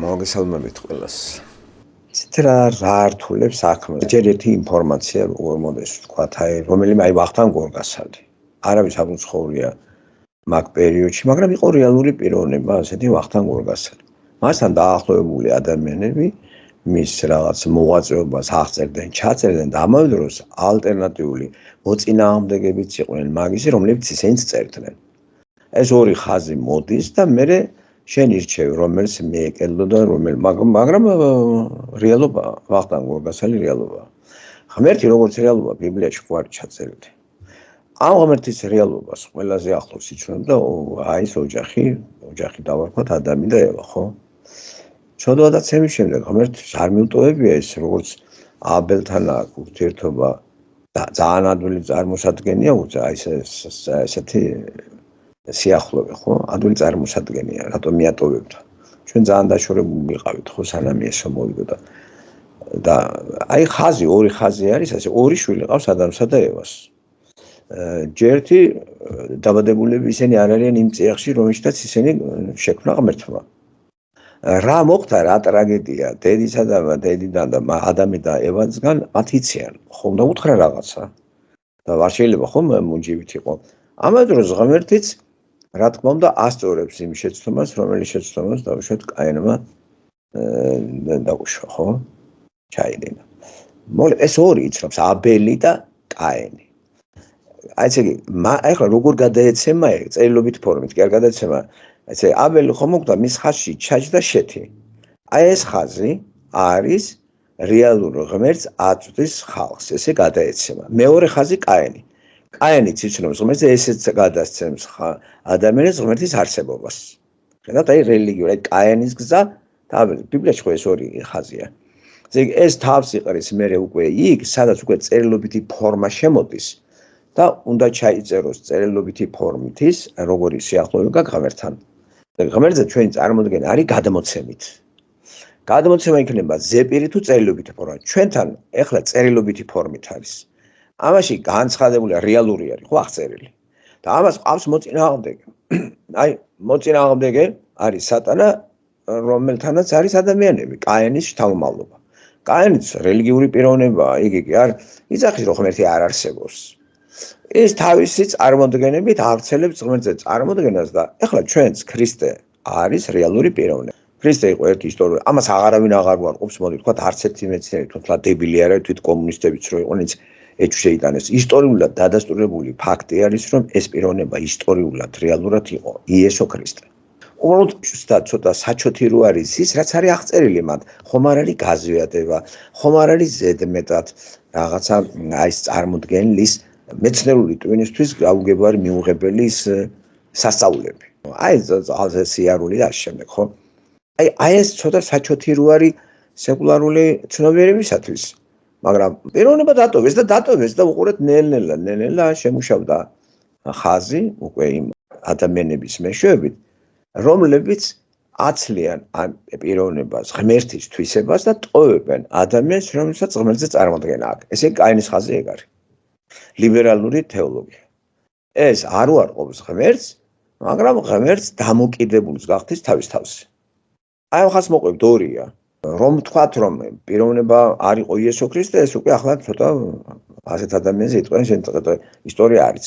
მოგესალმებით ყველას. ისეთ რა რთულებს საქმეს. ჯერ ერთი ინფორმაცია როგორ მოდის თქვა, რომელიმე ვახტანგ გორგასალი. არავის არ უცხოვრია მაგ პერიოდში, მაგრამ იყო რეალური პიროვნება, ასეთი ვახტანგ გორგასალი. მასთან დაახლოებული ადამიანები მის რაღაც მოღვაწეობას აღწერდნენ, ჩაწერდნენ და ამავე დროს ალტერნატიული მოწინააღმდეგებიც იყვნენ მაგისი, რომლებიც ისინიც წერდნენ. ეს ორი ხაზი მოდის და მე შენ ირჩევ რომელს მეეკელო და მაგრამ რეალობა ვახტანგ გორგასალი რეალობა. ღმერთი როგორც რეალობა ბიბლიაში გვარი ჩაწერილი. ამ ღმერთის რეალობას ყველაზე ახლოს იცნობდა ეს ოჯახი დავარქვათ ადამი და ევა, ხო? ჩოდვადაცემის შემდეგ ღმერთს არ მიუტოვებია ეს როგორც აბელთან აქვს ურთიერთობა და ძალიან ადვილი წარმოსადგენია ესეთი სიახლოვე, ხო? ადვილი წარმოსადგენია, რატომ მიატოვებდა? ჩვენ ძალიან დაშორებული ვიყავით, ხო, სანამ ესო მოვიდა და ხაზი, ორი ხაზი არის, ასე ორი შვილი ყავს ადამსა და ევას. ჯერთი დაბადებულები ისინი არ არიან იმ წიაღში, რომელშიც ისინი შექმნა ღმერთმა. რა მოხდა, რა ტრაგედია დედიდან და ადამი და ევასგან მათ იციან, ხომ და უთხრა რაღაცა და არ შეიძლება ხომ მუნჯივით იყო. ამავე დროს ღმერთიც რა თქმა უნდა ასწორებს იმ შეცდომას, რომელიც შეცდომას დავუშვათ კაინმა დაუშვა, ხო? ჩაიდინა. ეს ორი იცნობს აბელი და კაინი. ესე იგი, ახლა როგორ გადაეცემა წერილობით ფორმით, კი არ გადაეცემა. ესე აბელი ხომ მოკვდა მის ხაზში ჩაჯდა შეთი. ეს ხაზი არის რეალურ ღმერთს აწვდის ხალხს, ესე გადაეცემა. მეორე ხაზი კაინი. კაინიც იცნობს ღმერთს და ესეც გადასცემს ადამიანის ღმერთის არსებობას. ხედავთ, რელიგიური, კაინის გზა და ბიბლიაში ხო ეს ორი ხაზია. ეს თავს იყრის მერე უკვე იქ, სადაც უკვე წერილობითი ფორმა შემოდის და უნდა ჩაიწეროს წერილობითი ფორმითის, როგორი სიახლოვე გაქვს ღმერთთან. ღმერთზე ჩვენი წარმოდგენა არის გადმოცემით. გადმოცემა იქნება ზეპირი თუ წერილობითი ფორმა. ჩვენთან ეხლა წერილობითი ფორმით არის. ამაში განცხადებული რეალური არის, ხო, აღწერილი. და ამას ყავს მოწინააღმდეგე. მოწინააღმდეგე არის სატანა, რომელთანაც არის ადამიანები, კაინის შთამომავლობა. კაინიც რელიგიური პიროვნებაა, იგი კი არ იცახის, რომ ღმერთი არ არსებობს. ის თავისი წარმოდგენებით აღწელებს ღმერთზე წარმოდგენას და ეხლა ჩვენც ქრისტე არის რეალური პიროვნება. ქრისტე იყო ერთი ისტორიული, ამას აღარავინ აღარ გვარყოფს, მოდი ვთქვათ, არც ერთი მეცნიერი, თუმცა დებილი არ არის, თვით კომუნისტებიც რო იყვნენ, ეჭვ შეიტანეს. ისტორიულად დადასტურებული ფაქტი არის, რომ ეს პიროვნება ისტორიულად რეალურად იყო იესო ქრისტე. უბრალოდ ცოტა საჩოთი რო არის ის, რაც არის აღწერილი მათ, ხომ არ არის გაზვიადება, ხომ არ არის ზედმეტად რაღაცა ეს წარმოდგენლის მეცნიერული ტვინისთვის გაუგებარი მიუღებელი სასწაულები. ეს სიარული და შემდეგ, ხო? ეს ცოტა საჩოთი რო არის სეკულარული ცნობიერებისათვის. მაგრამ პიროვნება დატოვეს და უყურეთ ნელ-ნელა შემუშავდა ხაზი უკვე იმ ადამიანების მეშვეობით, რომლებიც აცლიან ამ პიროვნებას, ღმერთის თვისებას და ტოვებენ ადამიანს, რომელსაც ღმერთზე წარმოდგენა აქვს. ესე კაინის ხაზი ეგ არის. ლიბერალური თეოლოგია. ეს არ უარყოფს ღმერთს, მაგრამ ღმერთს დამოკიდებულს გახდის თავის თავზე. ამ ხაზს მოყვებთ ორია. რომ თქვათ, რომ პიროვნება არ იყო იესო ქრისტე, ეს უკვე ახლა ცოტა ასეთ ადამიანზე იტყვიან შენ ისტორია არის.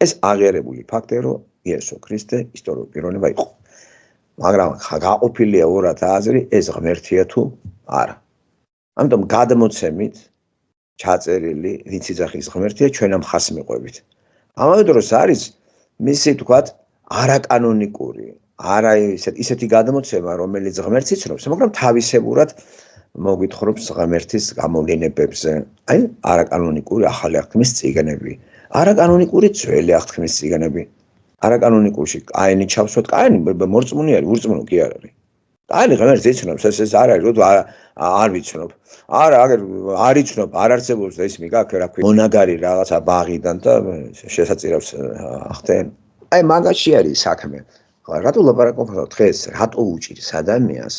ეს აღიარებული ფაქტია, რომ იესო ქრისტე ისტორიული პიროვნება იყო. მაგრამ გაყოფილია ორად აზრი, ეს ღმერთია თუ არა. ამიტომ გადმოცემით ჩაწერილი ვინც იძახის ღმერთია ჩვენ ამ ხაზს მიყვებით. ამავე დროს არის მისი თქვათ არაკანონიკური ისეთი გადმოცემა, რომელიც ღმერთს იცნობს, მაგრამ თავისებურად მოგვითხრობს ღმერთის გამოვლენებებზე. არაკანონიკური ახალი აღთქმის წიგნები, არაკანონიკური ძველი აღთქმის წიგნები. არაკანონიკურში კაინი ჩავსვათ, კაინი მორწმუნე არის, ურწმუნო კი არ არის. კაინი ღმერთს იცნობს, ეს არ არის, რომ არ ვიცნობ. არ იცნობ, არ არსებობს და ის მიგაქვს რა ქვია, მონაგარი რაღაცა ბაღიდან და შესაწირავს ახტენ. მაგაში არის საქმე. რატო ლაპარაკობთ დღეს, რატო უჭირს ადამიანს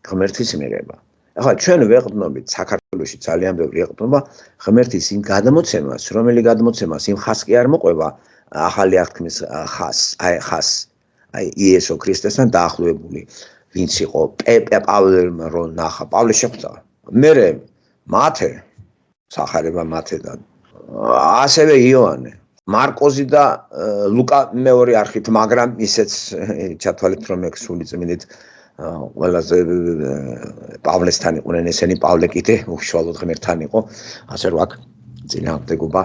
ღმერთის მიღება? ახლა ჩვენ ვეყრდნობით საქართველოში ძალიან ბევრი ეყრდნობა ღმერთის იმ გადმოცემას, რომელი გადმოცემას იმ ხაზს კი არ მოყვება ახალი აღთქმის ხაზს, იესო ქრისტესთან დაახლოებული ვინც იყო პავლემ რო ნახა, პავლე შეხვდა. მერე მათე, სახარება მათედან. ასევე იოანე, მარკოზი და ლუკა მეორე არხით, მაგრამ ისეც ჩათვალეთ რომ ეგ სული წმინდით ყველაზე პავლესთან იყვნენ ესენი, პავლე კიდე უშუალოდ ღმერთთან იყო, ასე რომ აქ წინააღმდეგობა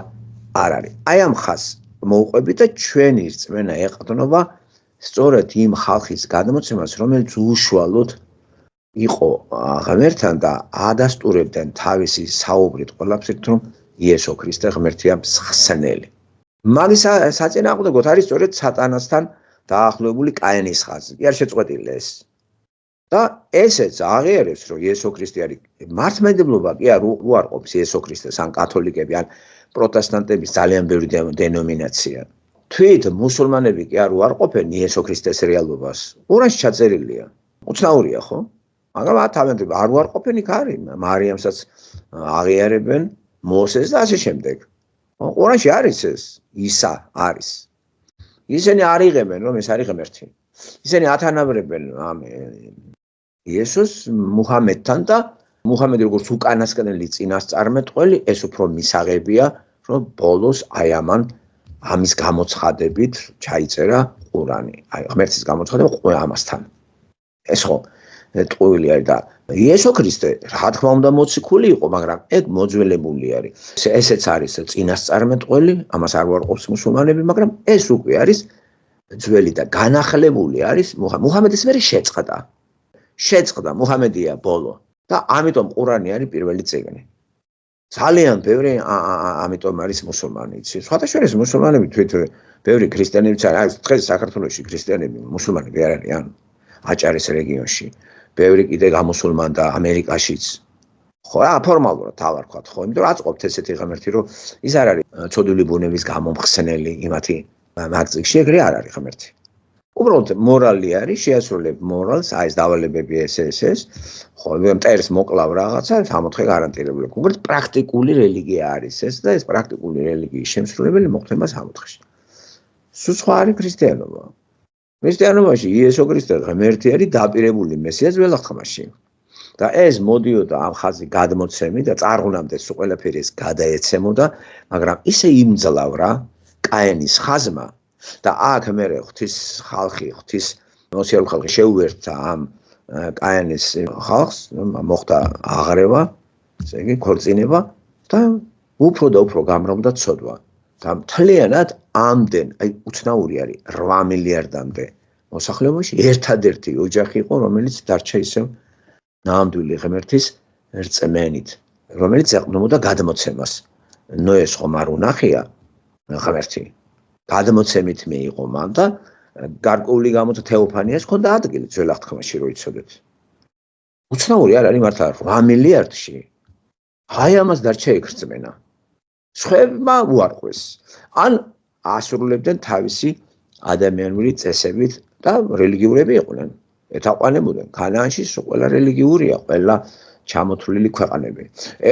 არ არის. აი ამ ხაზს მოვყვებით და ჩვენი რწმენა ეყრდნობა სწორედ იმ ხალხის გადმოცემას, რომელიც უშუალოდ იყო ღმერთთან და ადასტურებდნენ თავისი საუბრით ყველაფრით, რომ იესო ქრისტე ღმერთია მსხსნელი. მაგის საწინააღმდეგოდ არის სწორედ სატანასთან დაახლოებული კაენის ხაზი. კი არ შეწყვეტილი ეს. და ესეც აღიარებს, რომ იესო ქრისტე არის მართლმადიდებლობა კი არ უარყოფს იესო ქრისტეს, ან კათოლიკები, ან პროტესტანტების ძალიან ბევრი დენომინაცია. თვით მუსულმანები კი არ უარყოფენ იესო ქრისტეს რეალობას. ყურანში ჩაწერილია. უცნაურია, ხო? მაგრამ თავიანთი არ უარყოფენ, იქ არის. მარიამსაც აღიარებენ, მოსეს და ასე შემდეგ. ყურანში არის ეს, ისა არის. ისინი არ იღებენ, რომ ეს არის ღმერთი. ისინი ათანაბრებენ ამ იესოს მუჰამედთან და მუჰამედი როგორც უკანასკნელი წინასწარმეტყველი, ეს უფრო მისაღებია, რომ ბოლოს აი ამის გამოცხადებით ჩაიწერა ყურანი. აი ღმერთის გამოცხადება ამასთან. ეს ხო ტყუილი არის და იესო ქრისტე რა თქმა უნდა მოციქული იყო, მაგრამ ეგ მოძველებული არის. ესეც არის წინასწარმეტყველი, ამას არ ვარყოფს მუსულმანები, მაგრამ ეს უკვე არის ძველი და განახლებული არის მუჰამედის მერე შეწყდა მუჰამედია ბოლო და ამიტომ ყურანი არის პირველი წიგნი. ძალიან ბევრი ამიტომ არის მუსულმანი. სხვათა შორის მუსულმანები თვითონ ბევრი ქრისტიანებიც არის. დღეს საქართველოში ქრისტიანები მუსულმანები არ არიან აჭარის რეგიონში. ბევრი კიდე გამუსულმანდა ამერიკაშიც. ხო, ფორმალურად თავ არ ვქოთ, ხო, იმიტომ რომ აწყობთ ესეთი ღმერთი, რომ ის არ არის ცოდული ბუნების გამომხსნელი იმათი მაგწიგში ეგრე არ არის ღმერთი. უბრალოდ მორალი არის, შეასრულებ მორალს, აი ეს დავალებები ეს, ხო, მტერს მოკლავ რაღაცა, ამოთხე გარანტირებული. უბრალოდ პრაქტიკული რელიგია არის ეს და ეს პრაქტიკული რელიგიის შემსრულებელი მოხდება სამოთხეში. სულ სხვა არის ქრისტიანობა. ქრისტიანობაში იესო ქრისტე ღმერთი არის დაპირებული მესია ძველ ხმაში. და ეს მოდიოდა ამ ხაზი გადმოცემი და წარღვნამდე სულ ყველაფერი ეს გადაეცემოდა, მაგრამ ისე იმძლავრა კაენის ხაზმა და აქ მერე ღვთის ხალხი, ღვთის მოსიარულე ხალხი შეუერთდა ამ კაენის ხალხს, მოხდა აღრევა, ესე იგი ქორწინება და უფრო და უფრო გამრავლდა ცოდვა. და მთლიანად ამდენ, აი უცნაური არის 8 მილიარდამდე მოსახლეობაში ერთადერთი ოჯახი იყო, რომელიც დარჩა ისევ ნამდვილი ღმერთის რწმენით, რომელიც ეყრდნობოდა გადმოცემას. ნოეს ხომ არ უნახია ღმერთი. გადმოცემით მიიღო მან და გარკვეული გამოთ თეოფანიას ჰქონდა ადგილი ძველ აღთქმაში რო იცოდეთ. უცნაური არ არის მართლა 8 მილიარდში. აი ამას დარჩა ეგ რწმენა. სხვებმა უარყვეს. ან ასრულებდნენ თავისი ადამიანური წესებით და რელიგიურები იყვნენ. ეთაყვანებოდნენ. ქანაანში ყველა რელიგიურია, ყველა ჩამოთვლილი ქვეყნები.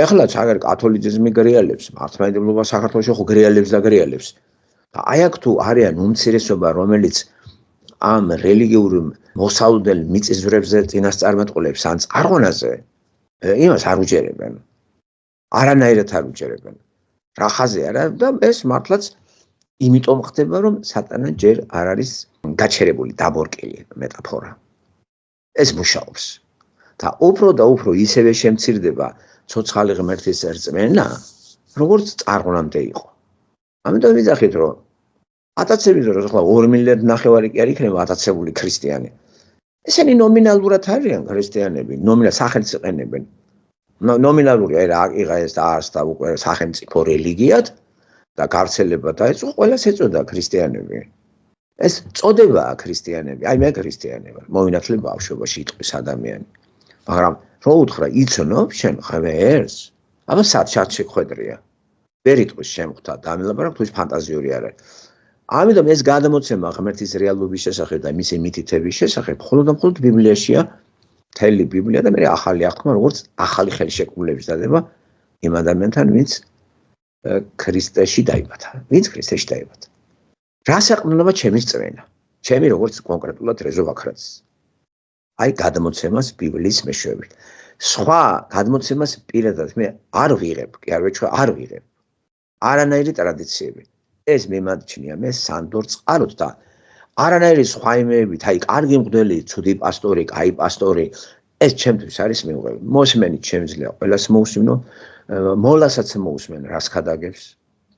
ეხლა აგერ კათოლიციზმი გრიალებს, მართლმადიდებლობა საქართველოში ხო გრიალებს და გრიალებს. აი აქ თუ არიან უმცირესობა, რომელიც ამ რელიგიურ მოსალოდნელ მიწისძვრებზე წინასწარმეტყველებს ან წარღვნაზე, იმას არ უჯერებენ. არანაირად არ უჯერებენ. რა ხაზი არა და ეს მართლაც იმიტომ ხდება, რომ სატანა ჯერ არ არის გაჩერებული, დაბორკილი მეტაფორა. ეს მუშაობს. და უფრო ისევე შემცირდება ცოცხალი ღმერთის რწმენა, როგორც წარღვნამდე იყო. ამიტომ ვიძახით, რომ ათაცების დროს ახლა 2 მილიარდ ნახევარი კი არ იქნება ათაცებული ქრისტიანი. ესენი ნომინალურად არიან ქრისტიანები, სახელს იყენებენ. ნომინალური აი რა იღა ეს დაარსდა უკვე სახელმწიფო რელიგიად და გავრცელება დაიწყო, ყველას ეწოდა ქრისტიანები. ეს წოდებაა ქრისტიანები, აი მე ქრისტიანი ვარ, მოვინათლე ბავშვობაში იტყვის ადამიანი. მაგრამ რო უთხრა იცნობ შენ ღმერთს, აბა სად შეხვედრია. ვერ იტყვის შემხვდა დამილაბა, რომ თუ ფანტაზიური არ არის. ამიტომ ეს გადამოცემა ღმერთის რეალობის შესახებ და მისი მითითების შესახებ მხოლოდ და მხოლოდ ბიბლიაშია, მთელი ბიბლია და მე ახალი აღთქმა, როგორც ახალი ხელშეკრულების დადება იმ ადამიანთან, ვინც ქრისტეში დაიბადა. ვინც ქრისტეში დაიბადა. რას ეყრდნობა ჩემი რწმენა? ჩემი როგორც კონკრეტულად რეზო ბაქრაძის. აი გადმოცემას ბიბლიის მეშვეობით. სხვა გადმოცემას პირადად მე არ ვიღებ, კი არ ვეჩვე, არ ვიღებ. არანაირი ტრადიციები. ეს მიმაჩნია მე სანდორ წყაროთ და არანაირი სხვა იმეებით, აი კარგი მღვდელი, ცუდი პასტორი, კაი პასტორი, ეს ჩემთვის არის მიუღებელი. მოსმენით შემიძლია ყველას მოусმინო, მოლასაც მოусმენ, რას ხადაგებს.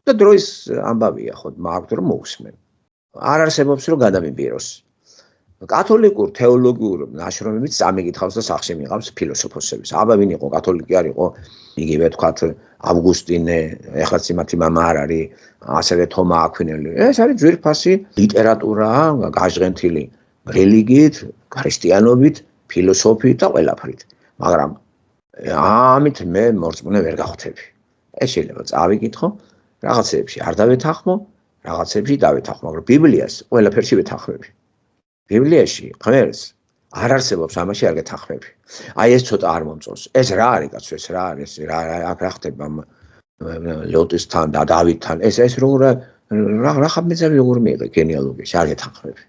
და დროის ამბავია ხო, მაგ რომ მოусმენ. არ არსებობს რომ გადამიბიროს. კათოლიკურ თეოლოგიურ ნაშრომებიც წამიკითხავს და სახში მიყავს ფილოსოფოსების. აბა ვინ იყო კათოლიკი არ იყო, იგივე თქვათ ავგუსტინე, ეხლაც იმათი მამა არ არის, ასევე თომა აქვინელი. ეს არის ძვირფასი ლიტერატურა, გაჟღენთილი რელიგიით, ქრისტიანობით, ფილოსოფიით და ყველაფრით. მაგრამ ამით მე მორწმუნე ვერ გავხდები. ეს შეიძლება წავიკითხო, რაღაცეებში არ დავეთანხმო, რაღაცეებში დავეთანხმო, მაგრამ ბიბლიას ყველაფერში ვეთანხმები. ბიბლიაში ღმერთს არ არსებობს ამაში არ გეთანხმები. აი ეს ცოტა არ მომწონს. ეს რა არის კაცო, ეს რა არის, რა ხდება ლოტისთან და დავითთან. ეს როგორ რა ხაბმეძავი როგორ მიიღე გენეალოგიაში არ გეთანხმები.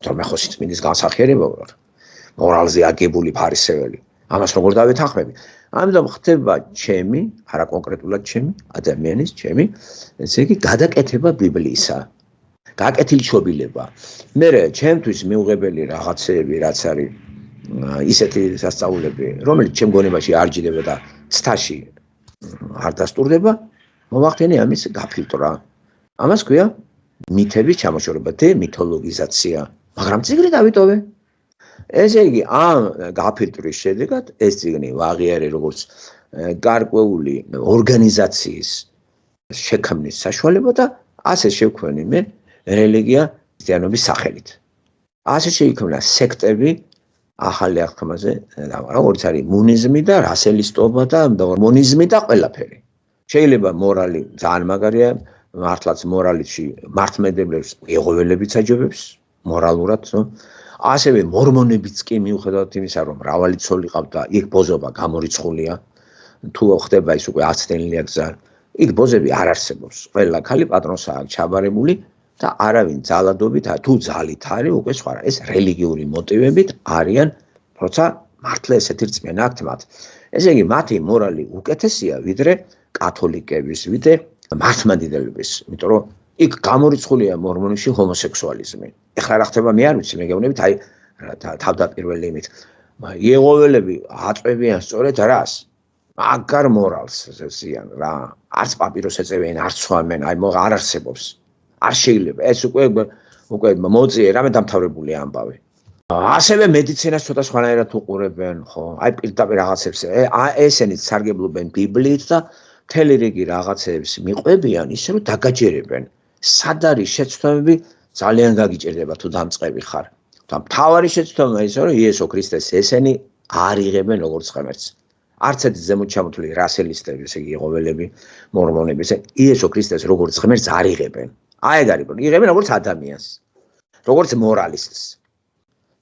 თორემ ხო სიწმინდის განსახიერება ვარ. მორალზე აგებული ფარისეველი. ამას როგორ დავეთანხმები? ამიტომ ხდება ჩემი, არა კონკრეტულად ჩემი, ადამიანის ჩემი, ესე იგი გადაკეთება ბიბლიისა. გაკეთილშობილება. მე ჩემთვის მიუღებელი რაღაცეები რაც არის ისეთი სასწაულები, რომელიც ჩემ გონებაში არ ჯდება და ცთაში არ დასტურდება, მოვახდენი ამის გაფილტრა. ამას ქვია მითების ჩამოშორება, დემითოლოგიზაცია. მაგრამ წიგნი დავიტოვე. ესე იგი ამ გაფილტრის შედეგად ეს წიგნი ვაღიარე როგორც გარკვეული ორგანიზაციის შექმნის საშუალება და ასე შევქმნი მე რელიგია ქრისტიანობის სახელით. ასე შეიქმნა სექტები ახალი აღთქმაზე, როგორც არის მუნიზმი და რასელისტობა და მონიზმი და ყველაფერი. შეიძლება მორალი ძალიან მაგარია, მართლაც მორალში მართლმედებლებს ეღოველებიც აჯობებს მორალურად, ასევე მორმონებიც კი მიუხედავად იმისა, რომ მრავალი ცოლი ყავთ და იქ ბოზობა გამორიცხულია, თუ ხდება ის უკვე აცდენილია გზა, იქ ბოზები არ არსებობს. ყველა ქალი პატრონსაა ჩაბარებული და არავინ ძალადობით თუ ძალით არის უკვე სხვა. ეს რელიგიური მოტივებით არიან, როცა მართლა ესეთი რწმენა აქვთ მათ. ესე იგი მათი მორალი უკეთესია ვიდრე კათოლიკების, ვიდრე მართლმადიდებლების, იმიტომ რომ იქ გამორიცხულია მორმონებში ჰომოსექსუალიზმი. ეხლა რა ხდება მე არ ვიცი, მე გეუბნებით, აი თავდაპირველი იმით. იეღოველები აწვევიან სწორედ რას? მაგარ მორალს ზიან რა. არც პაპიროს ეწევიან, არც სხვამენ, აი არ არსებობს. არ შეიძლება. ეს უკვე მოწიე რამე დამთავრებული ამბავი. ასევე მედიცინას ცოტა სხვანაირად უყურებენ, ხო? აი პირდაპირ რაღაცებს ესენიც სარგებლობენ ბიბლიით და მთელი რიგი რაღაცებს მიყვებიან ისე რომ დაგაჯერებენ. სად არის შეცდომები ძალიან გაგიჭირდება თუ დამწყები ხარ. და მთავარი შეცდომა ისე რომ იესო ქრისტეს ესენი არ იღებენ როგორც ღმერთს. არც ერთი ზემოთ ჩამოთვლილი რასელისტები, ესე იგი ეღოველები, მორმონები, იესო ქრისტეს როგორც ღმერთს არ იღებენ. აი ეგ არის, იღებენ როგორც ადამიანს, როგორც მორალისტს.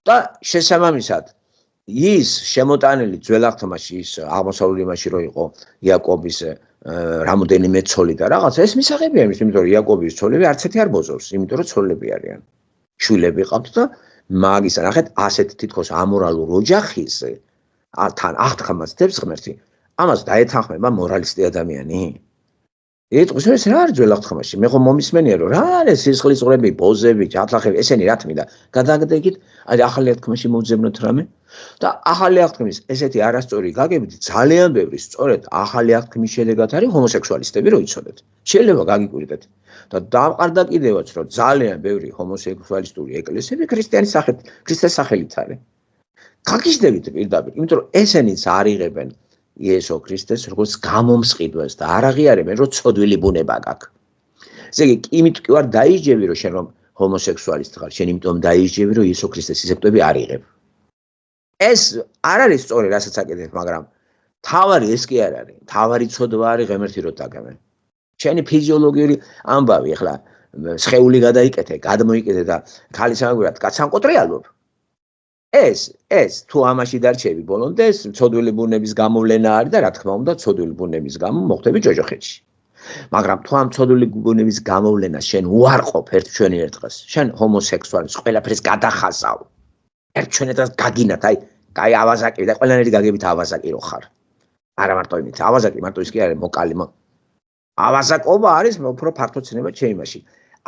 და შესაბამისად ის შემოტანილი ძველ აღთქმაში ის აღმოსავლურ იმაში რო იყო იაკობის რამოდენიმე ცოლი და რაღაცა ეს მისაღებია იმის, იმიტომ რომ იაკობის ცოლები არც ერთი არ ბოზობს, იმიტომ რომ ცოლები არიან. შვილები ყავთ და მაგის ნახეთ ასეთ თითქოს ამორალურ ოჯახის თან აღთქმას დებს ღმერთი. ამას დაეთანხმება მორალისტი ადამიანი? ეტყვის ეს რა არის ძველ აღთქმაში? მე ხომ მომისმენია რომ რა არის სისხლის ზღვრები, ბოზები, ჯაჭლახები, ესენი რა თმიდა? გადაგდებით, აი ახალი აღთქმაში მოვძებნოთ რამე და ახალი აღთქმის ესეთი არასწორი გაგებით ძალიან ბევრი სწორედ ახალი აღთქმის შედეგად არის ჰომოსექსუალისტები რო იცოდეთ. შეიძლება გაგიკვირდეთ და დამყარდა კიდევაც რომ ძალიან ბევრი ჰომოსექსუალისტური ეკლესიები ქრისტეს სახელით არის. გაგიჟდებით პირდაპირ, იმიტომ რომ ესენიც არ იღებენ იესო ქრისტეს როგორც გამომსყიდვას და არ აღიარებენ რომ ცოდვილი ბუნება გაქვს. ესე იგი, იმით კი ვარ დაიჯები რომ შენ რომ ჰომოსექსუალისტი ხარ, შენ იმიტომ დაიჯები რომ იესო ქრისტეს ისექტები არ იღებ. ეს არ არის სწორი, რასაც აკეთებ, მაგრამ თავარი ეს კი არ არის. თავარი ცოდვა არის ღმერთი რო დაგემენ. შენი ფიზიოლოგიური ამბავი ახლა სხეული გადაიკეთე, გადმოიკეთე და ქალის ამგვარად კაცს ამკოტრიალობ. ეს თუ ამაში დარჩები ბოლომდე ეს ცოდვილი ბუნების გამოვლენა არის და რა თქმა უნდა ცოდვილი ბუნების გამო მოხდები ჯოჯოხეთში. მაგრამ თუ ამ ცოდვილი ბუნების გამოვლენას შენ უარყოფ ერთ ჩვენი ერთ დღეს, შენ ჰომოსექსუალის ყველაფერს გადახაზავ. ერთჩვენეთას გაგინათ, აი ავაზაკი და ყველანაირი გაგებით ავაზაკი რო ხარ. არა მარტო იმით, ავაზაკი მარტო ის კი არის მოკალი, ავაზაკობა არის უფრო ფართო ცნება ჩემში.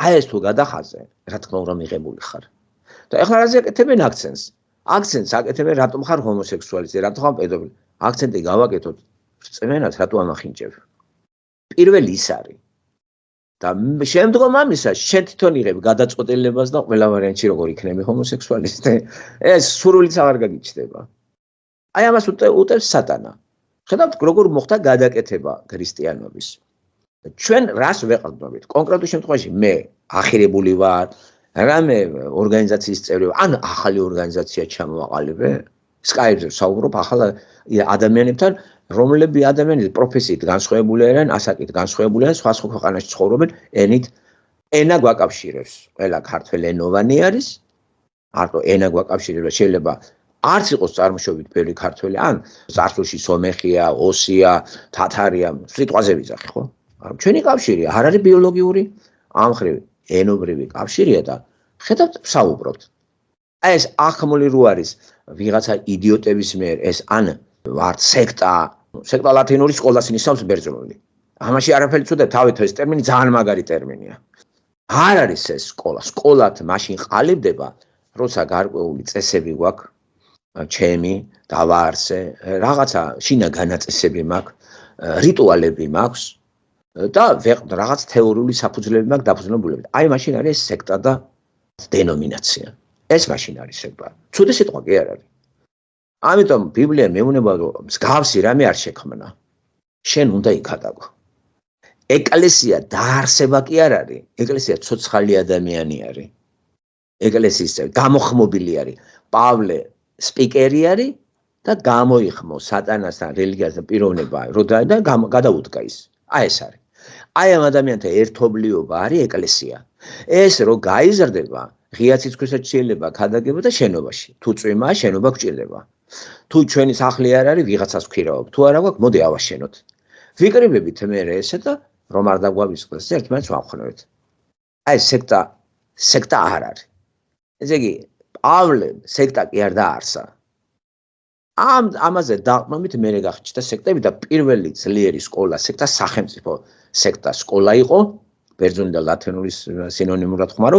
აი ეს თუ გადახაზე, რა თქმა უნდა მიღებული ხარ. და ეხლა რაზე აკეთებენ აქცენტს? აქცენტს აკეთებენ რატომ ხარ ჰომოსექსუალისტი, რატომ ხარ პედოფილი. აქცენტი გავაკეთოთ წმენად რატო ამახინჯებ. პირველი ის არის. და შემდგომ ამისა შენ თვითონ იღებ გადაწყვეტილებას და ყველა ვარიანტში როგორ იქნები ჰომოსექსუალისტი. ეს სურვილიც აღარ გაგიჩნდება. აი ამას უტევს სატანა. ხედავთ როგორ მოხდა გადაკეთება ქრისტიანობის. ჩვენ რას ვეყრდნობით? კონკრეტულ შემთხვევაში მე ახირებული ვარ, რამე ორგანიზაციის წევრი ვარ, ან ახალი ორგანიზაცია ჩამოვაყალიბე. Skype-ზე საუბრობ ახალ ადამიანებთან, რომლები ადამიანები პროფესიით განსხვავებული არიან, ასაკით განსხვავებული არიან, სხვა ქვეყანაში ცხოვრობენ, ენით ენა გვაკავშირებს. ყველა ქართველი ენოვანი არის. მარტო ენა გვაკავშირებს, შეიძლება არც იყოს წარმოშობით ბევრი ქართველი, ან წარსულში სომეხია, ოსია, თათარია, სიტყვაზე ვიძახი, ხო? მაგრამ ჩვენი კავშირი არ არის ბიოლოგიური, ამ ხრივ ენობრივი კავშირია და ხედავთ, საუბრობთ. აი ეს ახმული რო არის ვიღაცა იდიოტების მიერ ეს ან ვარ სექტა ლათინური სკოლას ნიშნავს ბერძნული. ამაში არაფერი ცუდია, თავით ეს ტერმინი ძალიან მაგარი ტერმინია. არ არის ეს სკოლა, სკოლათ მაშინ ყალიბდება, როცა გარკვეული წესები გვაქვს, ჩემი დავაარსე, რაღაცა შინა განაწესები მაქვს, რიტუალები მაქვს და რაღაც თეორიული საფუძვლები მაქვს დაფუძნებულები. აი მაშინ არის სექტა და დენომინაცია. ეს მაშინ არის სექტა. ცუდი სიტყვა კი არ არის. ამიტომ ბიბლია მეუბნება რომ მსგავსი რამე არ შექმნა. შენ უნდა იქადაგო. ეკლესია დაარსება კი არ არის. ეკლესია ცოცხალი ადამიანი არის. ეკლესიის გამოხმობილი არის. პავლე სპიკერი არის და გამოიხმო სატანასთან რელიგიასთან პიროვნება როდა და გადაუდგა ის. აი ეს არის. აი ამ ადამიანთა ერთობლიობა არის ეკლესია. ეს რო გაიზრდება, ღია ციცხვისაც შეიძლება ქადაგება და შენობაში. თუ წვიმაა, შენობა გჭირდება. თუ ჩვენი სახლი არ არის, ვიღაცას გვქირავებ. თუ არა გვაქვს, მოდი ავაშენოთ. ვიკრიბებით მე ესე და რომ არ დაგვავიწყდეს, ერთმანეთს ვამხნევთ. აი სექტა არ არის. ესე იგი, პავლემ სექტა კი არ დაარსა. ამაზე დაყრდნობით მე გახჩდა სექტები და პირველი ძლიერი სკოლა სექტა სახელმწიფო სექტა სკოლა იყო, ბერძნული და ლათინური სინონიმურად ხმარო,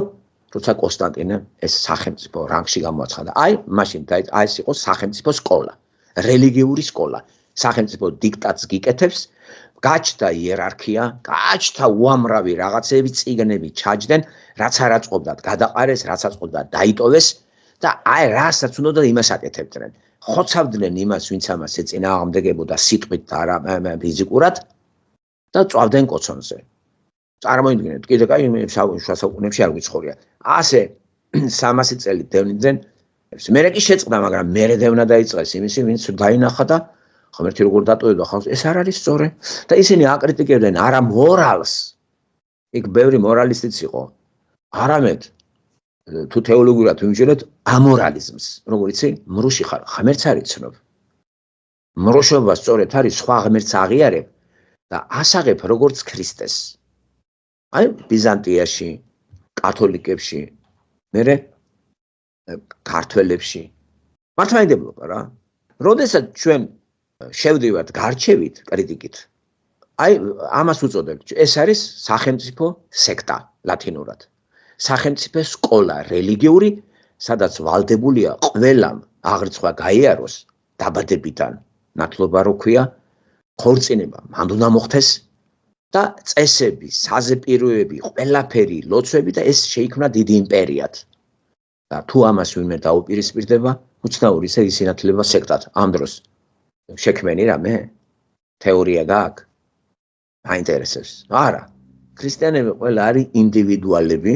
როცა კონსტანტინე ეს სახელმწიფო რანგში გამოაცხადა. აი, მაშინ ეს იყო სახელმწიფო სკოლა, რელიგიური სკოლა. სახელმწიფო დიქტატს გიკეთებს, გაჩნდა იერარქია, გაჩნდა უამრავი რაღაცები, წიგნები ჩაჯდნენ, რაც არ აწყობდათ, გადაყარეს, რაც აწყობდათ, დაიტოვეს და აი რასაც უნდა იმას აკეთებდნენ. ხოცავდნენ იმას, ვინც ამას ეწინააღმდეგებოდა სიტყვით და არა ფიზიკურად და წვავდნენ კოცონზე. წარმოიდგინეთ, კიდე კაი შუა საუკუნეებში არ გვიცხოვრია. ასე 300 წელი დევნიდნენ. მერე კი შეწყდა, მაგრამ მერე დევნა დაიწყეს იმისი, ვინც დაინახა და ღმერთი როგორ დატოვებდა ხალხს, ეს არ არის სწორი. და ისინი აკრიტიკებდნენ არა მორალს. იქ ბევრი მორალისტიც იყო. არამედ თუ თეოლოგიურად ვიმჯეროთ ამორალიზმს. როგორ იცი? მრუში ხარ, ღმერთს არ იცნობ. მრუშობა სწორედ არის სხვა ღმერთს აღიარებ და ასაღებ როგორც ქრისტეს. აი ბიზანტიაში, კათოლიკებში, მერე ქართველებში მართლმადიდებლობა რა. როდესაც ჩვენ შევდივართ გარჩევით, კრიტიკით. აი ამას უწოდებთ. ეს არის სახელმწიფო სექტა ლათინურად. სახელმწიფო სკოლა რელიგიური, სადაც ვალდებულია ყველამ აღრიცხვა გაიაროს დაბადებიდან, ნათლობა რო ქვია, ქორწინება მანდ უნდა მოხდეს და წესები, საზეპიროები, ყველაფერი, ლოცვები და ეს შეიქმნა დიდი იმპერიად. და თუ ამას ვინმე დაუპირისპირდება, უცნაური ისე ისინათლება სექტად. ამ დროს შექმენი რამე თეორია გაქვს? აინტერესებს? არა. ქრისტიანები ყველა არის ინდივიდუალები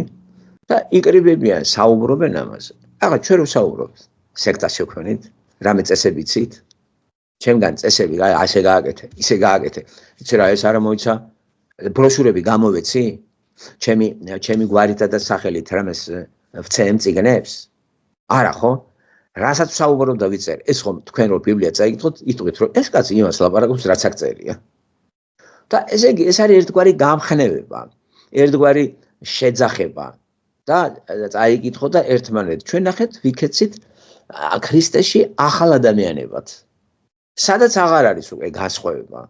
და იკრიბებიან, საუბრობენ ამაზე. აღარ ჩვენ რო საუბრობთ, სექტას შექმნით, რამე წესები იცით? ჩემგან წესები ასე გააკეთე, ისე გააკეთე. იცი რა ეს არა მოიცა? ბროშურები გამოვეცი? ჩემი გვარითა და სახელით რამეს ვცემ წიგნებს? არა ხო? რასაც საუბრობ და ვიწერ, ეს ხომ თქვენ რო ბიბლია წაიკითხოთ, იტყვით რომ ეს კაცი იმას ლაპარაკობს, რაც აქ წერია. და ესე იგი, ეს არის ერთგვარი გამხნევება, ერთგვარი შეძახება და წაიკითხო და ერთმანეთ ჩვენ ნახეთ, ვიქეცით ქრისტეში ახალ ადამიანებად. სადაც აღარ არის უკვე განსხვავება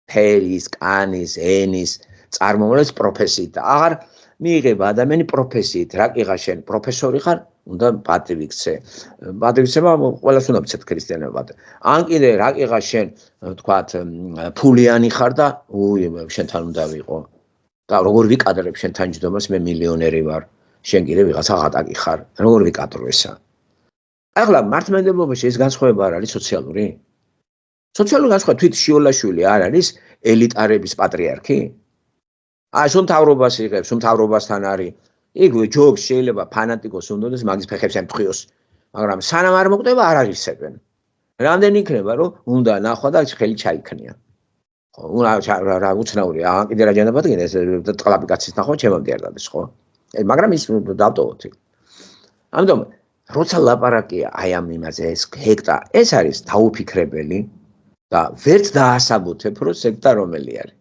ფერის, კანის, ენის, წარმომავლობის პროფესიით. აღარ მიიღება ადამიანი პროფესიით, რა კიღა შენ პროფესორი ხარ, უნდა პატივი ქცე. პატივისცემა ყველას უნდა მცეთ ქრისტიანებად. ან კიდე რა კიღა შენ, თქვათ, ფულიანი ხარ და შენთან უნდა ვიყო. და როგორ ვიკადრებ შენთან ჯდომას, მე მილიონერი ვარ. შენ კიდე ვიღაცა ღატაკი ხარ. როგორ ვიკადრო ესა? ახლა მართლმადიდებლობაში ეს განსხვავება არ არის სოციალური? სოციალური განსხვავება თვით შიოლაშვილი არ არის ელიტარების პატრიარქი? სულ მთავრობას იღებს, სულ მთავრობასთან არის. იქ ჯობს შეიძლება ფანატიკოს უნდადეს მაგის ფეხებს ემთხიოს, მაგრამ სანამ არ მოკვდება არ აღისებენ. რამდენი იქნება რომ უნდა ნახვა და ხელი ჩაიქნია. ხო, რა უცნაურია, კიდე რა ჯანაბად გინდა ეს ტყლაპი კაცის ნახვა ჩემამდე არ დადეს, ხო? მაგრამ ის დავტოვოთ. ამიტომ როცა ლაპარაკია აი ამ იმაზე ეს ჰექტა, ეს არის დაუფიქრებელი და ვერც დაასაბუთებ რომ სექტა რომელი არის.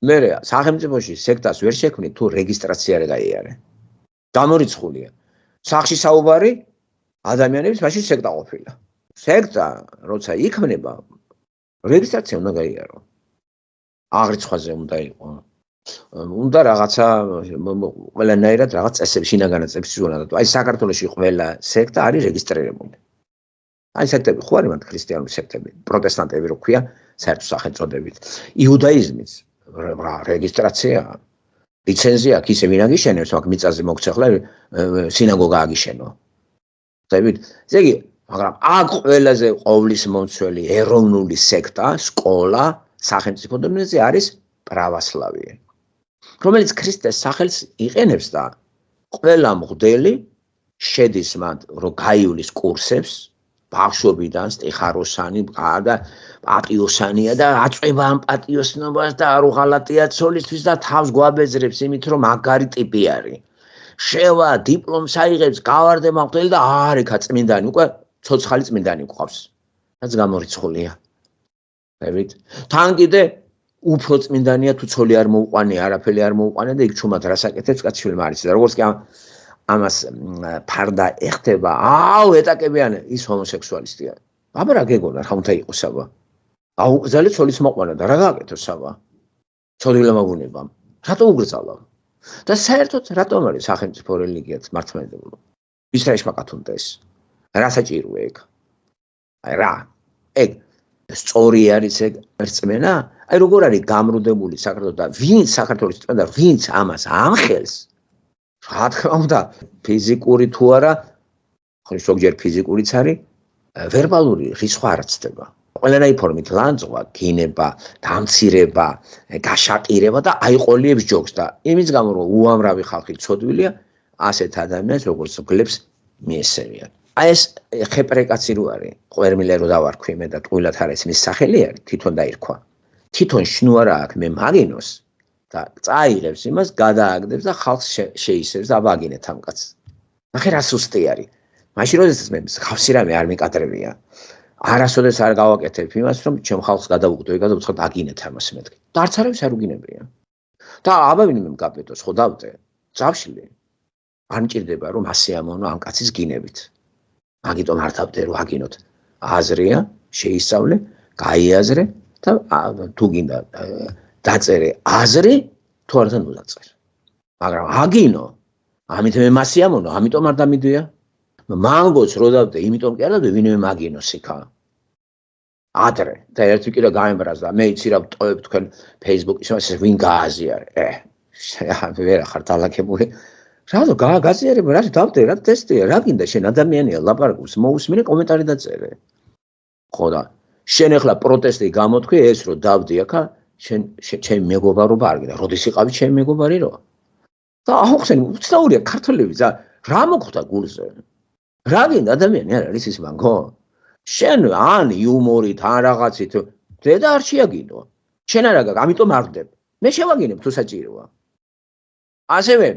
მე სახელმწიფოში სექტას ვერ შექმნი თუ რეგისტრაცია არ გაიარე. დამორიცხულია. სახში საუბარი ადამიანების მაშინ სექტა ყოფილა. სექტა როცა იქმნება რეგისტრაცია უნდა გაიარო. აღრიცხვაზე უნდა იყო. უნდა რაღაცა ყველანაირად რაღაც წესებში, შინაგან წესებში უნდა. აი საქართველოში ყველა სექტა არის რეგისტრირებული. აი სექტები ხო არის მათ ქრისტიანული სექტები, პროტესტანტები რო ქვია, საერთო სახელწოდებით. იუდაიზმიც რეგისტრაცია, ლიცენზია აქ ისე ვინ აგიშენებს, მაგ მიწაზე მოგცეხლა სინაგოგა აგიშენო. ხდებით? ესე იგი, მაგრამ აქ ყველაზე ყოვლის მომცველი ეროვნული სექტა, სკოლა, სახელმწიფო დონეზე არის პრავოსლავია. რომელიც ქრისტეს სახელს იყენებს და ყველა მღვდელი შედის მათ რო გაივლის კურსებს ბავშვობიდან სტიხაროსანი და პატიოსანია და აწვება ამ პატიოსნობას და არ უღალატია ცოლისთვის და თავს გვაბეძრებს იმით რომ მაგარი ტიპი არის. შევა დიპლომს აიღებს, გავარდე მღვდელი და არიქა წმინდანი, უკვე ცოცხალი წმინდანი გვყავს. რაც გამორიცხულია. ხდებით? თან კიდე უფრო წმინდანია თუ ცოლი არ მოუყვანია, არაფერი არ მოუყვანია და იქ ჩუმად რასაკეთებს კაცშვილ მარის და როგორც კი ამას ფარდა ეხდება, ეტაკებიან ის ჰომოსექსუალისტია. აბა რა გეგონა, რა უნდა იყოს აბა? აუგზალე ცოლის მოყვანა და რა გააკეთო საბა? ცოდილმა გუნებამ. რატო უგრძალა? და საერთოდ რატომ არის სახელმწიფო რელიგიაც მართლმადიდებლო? ის რა ისმაკათუნდა ეს? რა საჭიროა ეგ? აი რა? ეგ სწორი არის ეგ რწმენა? აი როგორ არის გამრუდებული საქართველოს და ვინც საქართველოს წმინდა, ვინც ამას ამხელს? რა თქმა უნდა, ფიზიკური თუ არა, ხო ზოგჯერ ფიზიკურიც არის, ვერბალური რისხვა არ ცდება. ყველანაირი ფორმით ლანძღვა, გინება, დამცირება, გაშაყირება და აიყოლიებს ჯოგს და იმის გამო რომ უამრავი ხალხი ცოდვილია, ასეთ ადამიანს როგორც გლებს მიესევიან. აი ეს ხეპრეკაცი რო არის, ყვერმილე რო დავარქვი მე და ტყუილად არის მის სახელი არის, თვითონ დაირქვა. თვითონ შნუარა აქვს მე მაგინოს და წაიღებს იმას, გადააგდებს და ხალხს შეისევს და აბაგინეთ ამ კაცს. ნახე რა სუსტი არის. მაშინ როდესაც მე ხავსი რამე არ მიკადრებია. არასოდეს არ გავაკეთებ იმას, რომ ჩემ ხალხს გადავუგდო და უცხოდ აგინეთ ამას მეთქი. და არც არავის არ უგინებია. და აბა ვინმე მგაბედოს, ხო დავდე. ძავშილი. არ მჭირდება რომ ასე ამონო ამ კაცის გინებით. მაგიტომ არ დავდე რომ აგინოთ. აზრია, შეისწავლე, გაიაზრე და თუ გინდა დაწერე აზრი, თუ არ თან დაწერე. მაგრამ აგინო. ამით მე მასი ამონო, ამიტომ არ დამიდვია. მანგოს რო დავდე, იმიტომ კი არ დავდე, ვინმე მაგინოს იქა. ადრე და ერთი კიდე გაემბრაზ და მე იცი რა ვტოვებ თქვენ Facebook-ის მასე ვინ გააზიარე. ვერა ხარ დალაგებული. რატო გააზიარებ, რა დავდე, რა ტესტია, რა გინდა შენ ადამიანია ლაპარაკობს, მოусმინე კომენტარი დაწერე. ხო და შენ ახლა პროტესტი გამოთქვი ეს რო დავდი აქა, შენ მეგობარობა არ გინდა, როდის იყავი ჩემი მეგობარი რო? და ახსენი უცნაურია ქართველები და რა მოხდა გულზე? რა გინდა ადამიანი არ არის ის მანგო? შენ ან იუმორით, ან რაღაცით დედა არ შეაგინო. შენ არა გაგ, ამიტომ არ ვდებ. მე შევაგინებ თუ საჭიროა. ასევე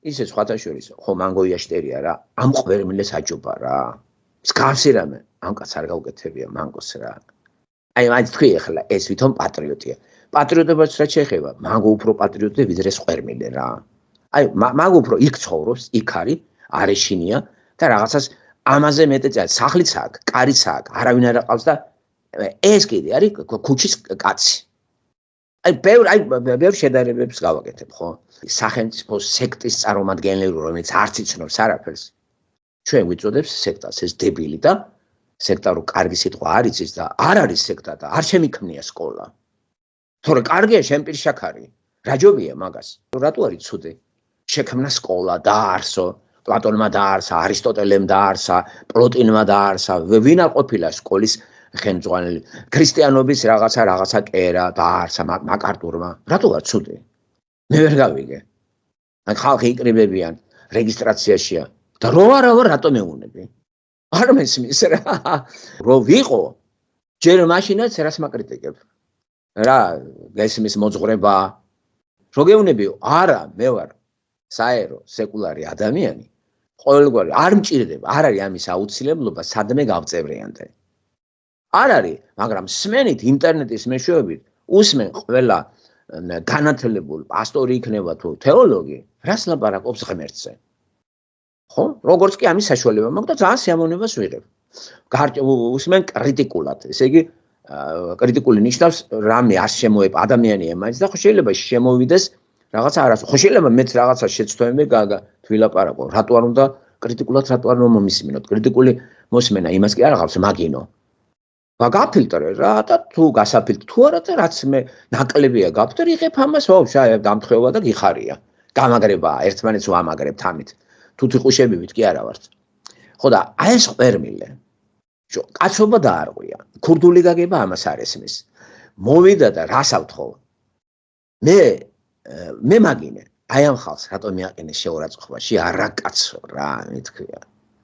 ისე სხვათა შორის, ხო მანგოია შტერია რა, ამ ყვერმილეს აჯობა რა. მსგავსი რამე, ამ კაც არ გაუკეთებია მანგოს რა. აი მაინც თქვი ახლა ეს ვითომ პატრიოტია. პატრიოტებაც რა შეეხება? მანგო უფრო პატრიოტია ვიდრე ყვერმილე რა. აი მაგ უფრო იქ ცხოვრობს, იქ არის, არეშინია და რაღაცას ამაზე მეტი სახლიც აქვს, კარიც აქვს, არავინ არ აყავს და ეს კიდე არის ქუჩის კაცი. ბევრ შედარებებს გავაკეთებ, ხო? სახელმწიფო სექტის წარმომადგენელი, რომელიც არც იცნობს არაფერს. ჩვენ ვიწოდებს სექტას, ეს დებილი და სექტა რო კარგი სიტყვა არ იცის და არ არის სექტა და არ შემიქმნია სკოლა. თორე კარგია შენ პირშაქარი. რა ჯობია მაგას? რატო არის ცუდი? შექმნა სკოლა, დაარსო, პლატონმა დაარსა, არისტოტელემ დაარსა, პლოტინმა დაარსა, ვინ არ ყოფილა სკოლის ხელმძღვანელი? ქრისტიანობის რაღაცა კერა დაარსა მაკარტურმა. რატო არ ცუდი? მე ვერ გავიგე. ან ხალხი იკრიბებიან რეგისტრაციაშია და რო არა რატო მეუნები? არ მესმის რა. რო ვიყო ჯერ მაშინაც რას მაკრიტიკებ? რა გესმის მოძღვრება? რო გეუნებიო? არა, მე ვარ საერო, სეკულარი ადამიანი. ყოველგვარი არ მჭირდება, არ არის ამის აუცილებლობა სადმე გავწევრიანდე. არ არის, მაგრამ სმენით ინტერნეტის მეშვეობით უსმენ ყველა განათლებულ პასტორი იქნება თუ თეოლოგი, რას ლაპარაკობს ღმერთზე. ხო? როგორც კი ამის საშუალება მაქვს და ძალიან სიამოვნებას ვიღებ. უსმენ კრიტიკულად, ესე იგი კრიტიკული ნიშნავს რამე არ შემოება ადამიანია მაინც და ხო შეიძლება შემოვიდეს რაღაცა არასო. ხო შეიძლება მეც რაღაცა შეცდომები თვილაპარაკო. რატო არ უნდა კრიტიკულად რატო არ მომისმინოთ? კრიტიკული მოსმენა იმას კი არ აღავს მაგინო. გაფილტრე რა და თუ გასაფილტრე თუ არა და რაც მე ნაკლებია გაფილტრე იღებ ამას ვაუშა დამთხეობა და გიხარია. გამაგრებაა ერთმანეთს ვამაგრებთ ამით. თუთიყუშებივით კი არა ვართ. ხო და აი ეს ყვერმილე. კაცობა დაარღვია. ქურდული გაგება ამას არ ესმის. მოვიდა და რას ავთხოვ? მე მაგინე. აი ამ ხალხს რატომ მიაყენეს შეურაცხყოფაში? არა კაცო რა მეთქვია.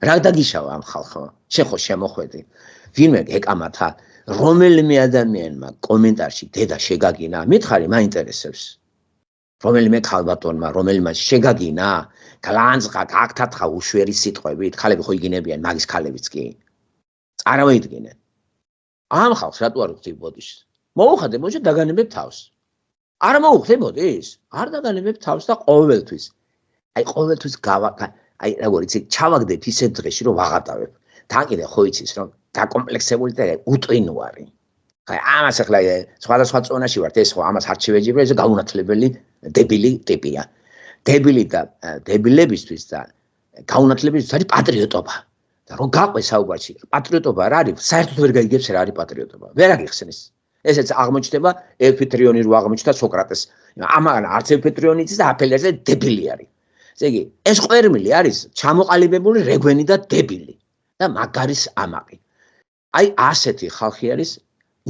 რა დაგიშავა ამ ხალხო? შენ ხო შემოხვედი. ვინმე ეკამათა რომელიმე ადამიანმა კომენტარში დედა შეგაგინა? მითხარი მაინტერესებს. რომელიმე ქალბატონმა რომელიმე შეგაგინა? გლანძღა გაგთათხა უშვერი სიტყვებით, ხალები ხო იგინებიან, მაგის ქალებიც კი. წარავეიდგინე. ამ ხალხს რატო არ უხდებოდის? მოუხადე მოჟე დაგანებებ თავს. არ მოუხდებოდის? არ დაგანებებ თავს და ყოველთვის. აი ყოველთვის აი როგორ იცი, ჩავაგდებ ისეთ დღეში რომ ვაღატავებ. თან კიდე ხო იცის რომ დაკომპლექსებული და უტვინო არის. აი ამას ახლა სხვადასხვა წონაში ვართ, ეს ხო ამას არ შევეჯიბრე, ეს გაუნათლებელი დებილი ტიპია. დებილი და დებილებისთვის და გაუნათლებისთვის არის პატრიოტობა. და რომ გაყვე საუბარში, პატრიოტობა რა არის? საერთოდ ვერ გაიგებს რა არის პატრიოტობა. ვერ აღიხსნის. ესეც აღმოჩნდება ელფიტრიონი რო აღმოჩნდა სოკრატეს. ამან არც ელფიტრიონი იცის და აფელერზე დებილი არის. ესე იგი, ეს ყვერმილი არის ჩამოყალიბებული რეგვენი და დებილი და მაგარის ამაყი. აი ასეთი ხალხი არის